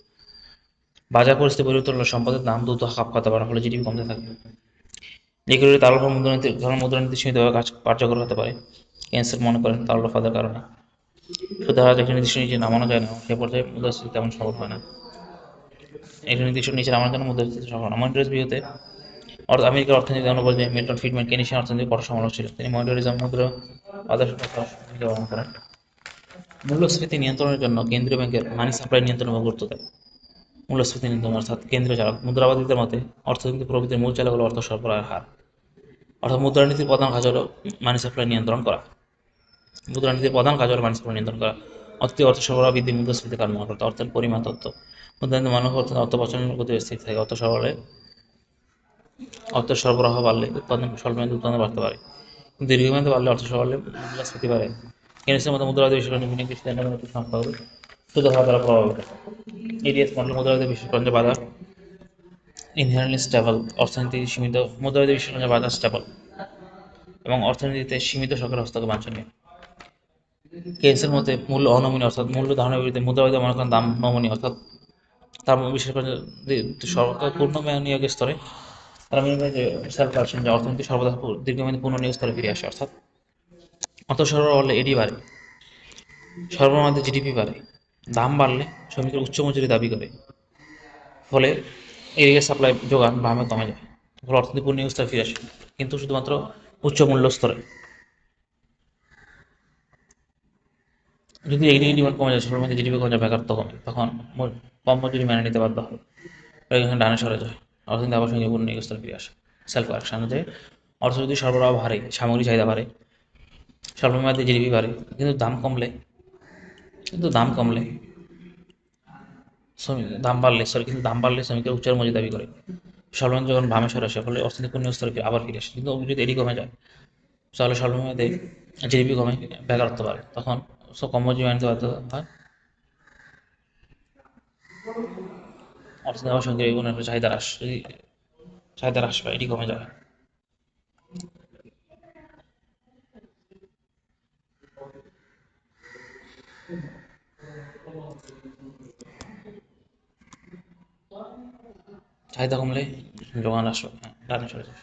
বাজার পরিস্থিতি পরিবর্তন হলে সম্পদের দাম দ্রুত খাপ খাওয়াতে পারে, ফলে জিডিপি কমতে থাকে। লিকুইডিটি তারল্য মুদ্রানীতি সীমিতভাবে কার্যকর হতে পারে। কেন্স মনে করেন তারল্য ফাঁদের কারণে সুদের হার একটি নির্দিষ্ট নিচে নামানো যায় না, সে পর্যায়ে মুদ্রাস্ফীতি তেমন সফল হয় না। একটি নির্দিষ্ট নিচে নামানোর জন্য মুদ্রাস্ফীতি সফল হয় না। মনিটারিজম ভিউতে আমেরিকার অর্থনীতি অনুযায়ী মিল্টন ফ্রিডম্যান কেনিশিয়ান অর্থনীতির কঠোর সমালোচক ছিলেন। তিনি মনিটারিজম মুদ্রা আদর্শ ভূমিকা পালন করেন। মূল্যস্ফীতি নিয়ন্ত্রণের জন্য কেন্দ্রীয় ব্যাংকের মানি সাপ্লাই নিয়ন্ত্রণে গুরুত্ব দেয়। মূল্যস্ফীতি নিয়ন্ত্রণ অর্থাৎ কেন্দ্রীয় চালক, মুদ্রাবাদীদের মতে অর্থনীতি প্রবৃদ্ধির মূল চালক হলো অর্থ সরবরাহের হার। অর্থাৎ মুদ্রানীতির প্রধান কাজ হলো মানি সাপ্লাই নিয়ন্ত্রণ করা। অর্থনীতি অর্থ সরবরাহ বৃদ্ধি মুদ্রাস্ফীতির কারণ অর্থাৎ অর্থের পরিমাণ তথ্য মুদ্রানীতি মানব অর্থ প্রচলনের গতি স্থির থাকে। অর্থ সরবরাহ বাড়লে উৎপাদন স্বল্পমেয়াদী উৎপাদন বাড়তে পারে, কিন্তু দীর্ঘমেয়াদে বাড়লে অর্থ সরবরাহে মূল্যস্ফীতি বাড়ে। কেনেসের মতো মুদ্রাবাদী বিশ্বকরণ বিনিয়োগ সিদ্ধান্তের মতো সংস্থাগুলো সুদ হার দ্বারা প্রভাবিত। এডিএস মডেল মুদ্রাবাদী বিশ্বকরণ বাজার ইনহেরেন্টলি স্টেবল, অর্থনীতি সীমিত মুদ্রাবাদী বিশ্বকরণ বাজার স্টেবল এবং অর্থনীতিতে সীমিত সরকারের হস্তক্ষেপ বাঞ্ছনীয়। কেনেসের মতে মূল্য অনমনীয় অর্থাৎ মূল্য ধারণের বিরুদ্ধে মুদ্রাবাদী মনে করেন দাম নমনীয় অর্থাৎ তার বিশেষ করে সরকার পূর্ণ নিয়োগের স্তরে তারা মনে করেন যে সেলফ কারেকশন, যে অর্থনীতি সর্বদা দীর্ঘমেয়াদী পুনর্নিয়োগ স্তরে ফিরে আসে, অর্থাৎ অর্থ সরবরাহ বাড়লে এডি বাড়ে, সর্বমাধ্যে জিডিপি বাড়ে, দাম বাড়লে শ্রমিকের উচ্চ মজুরি দাবি করে, ফলে এরিয়া সাপ্লাই যোগান বামে কমে যায়, ফলে অর্থনীতি পুনর্নিয়োগ স্তরে ফিরে আসে, কিন্তু শুধুমাত্র উচ্চ মূল্য স্তরে। যদি এগ্রিগেট ডিমান্ড কমে যায়, সর্বমধ্যে জিডিপি কমে যায়, বেকারত্ব কমে, তখন কম মজুরি মেনে নিতে বাধ্য হয়, এখানে ডানে সরে যায়, অর্থনীতি আবার সঙ্গে পুনর্নিয়োগ স্তরে ফিরে আসে। সেলফ কারেকশন, যে অর্থ যদি সরবরাহ বাড়ে, সামগ্রিক চাহিদা বাড়ে, স্বল্পমেয়াদী জিডিপি বাড়ে, কিন্তু দাম কমলে দাম বাড়লে শ্রমিকের উচ্চ মজুরি দাবি করে, স্বল্পমেয়াদী যখন বামে সরে আসে, ফলে অর্থনৈতিক পুনর্নিয়োগ স্তরে আবার ফিরে আসে। কিন্তু যদি এডি কমে যায়, তাহলে স্বল্পমেয়াদে জিডিপি কমে, বেকারত্ব বাড়ে, তখন কম মজুরি আনতে বাধ্য হয়, অর্থনীতি আবার সঙ্গে চাহিদা হ্রাস পায়, এটি কমে যায়। চাহিদা কমলে যোগান হ্রাস পায়। হ্যাঁ, ডানে সরে যায়।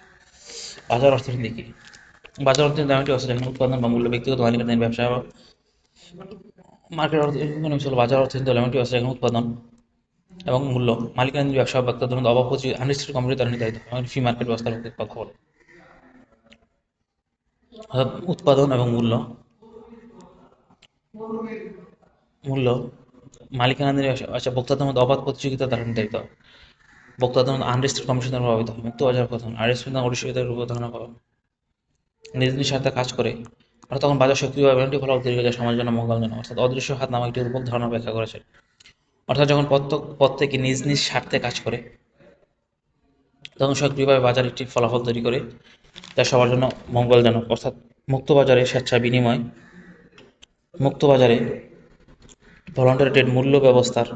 বাজার অর্থনীতি কি? বাজার অর্থনীতি এমনটি অবস্থা যেখানে উৎপাদন বা মূল্য ব্যক্তিগত মালিকানাধীন ব্যবসা বা মার্কেট ইকোনমিক্স হলো বাজার অর্থনীতি হলো এমনটি অবস্থা যেখানে উৎপাদন এবং মূল্য মালিকানাধীন ব্যবসা বা ব্যক্তিগত অভাব প্রতিযোগী আনলিস্টেড কোম্পানি দ্বারা নির্ধারিত হয়, ফ্রি মার্কেট ব্যবস্থার কথা বলে। অর্থাৎ উৎপাদন এবং মূল্য মালিকানাধীন ব্যবসা ভোক্তাদের মধ্যে অবাধ প্রতিযোগিতা দ্বারা নির্ধারিত হয়। ভোক্তাদের মধ্যে আনলিস্টেড কমিশন দ্বারা প্রভাবিত হয়। মুক্ত বাজার কথন আরএসপি অনিশ্চয়তার উপর ধারণা করা নিজ নিজ স্বার্থে কাজ করে, অর্থাৎ তখন বাজার সক্রিয়ভাবে এমনটি ফলাফল তৈরি করে সমাজের জন্য মঙ্গলজনক, অর্থাৎ অদৃশ্য হাত নামক একটি রূপক ধারণা ব্যাখ্যা করেছে। অর্থাৎ যখন প্রত্যেকে নিজ নিজ স্বার্থে কাজ করে, তখন সক্রিয়ভাবে বাজার একটি ফলাফল তৈরি করে যা সবার জন্য মঙ্গলজনক, অর্থাৎ মুক্ত বাজারে স্বেচ্ছায় বিনিময়, মুক্ত বাজারে ভলান্টারি ট্রেড মূল্য ব্যবস্থার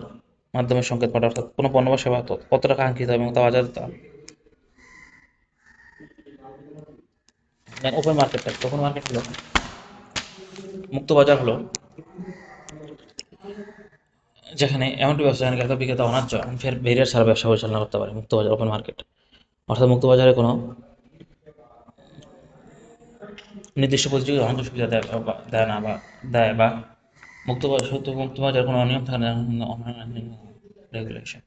মাধ্যমে সংকেত পাঠায়, অর্থাৎ কোনো পণ্য বা সেবা কতটা কাঙ্ক্ষিত এবং তা বাজারে ওপেন মার্কেট হলো মুক্ত বাজার হলো যেখানে এমনটি ব্যবসা যেখানে ক্রেতা বিক্রেতা অনার্য এবং ফের ব্যারিয়ার ছাড়া ব্যবসা পরিচালনা করতে পারে। মুক্ত বাজার ওপেন মার্কেট, অর্থাৎ মুক্ত বাজারে কোনো নির্দিষ্ট প্রতিযোগী অনার্য সুবিধা দেয় বা মুক্ত বাজার কোনো অনিয়ম থাকে না, রেগুলেশন।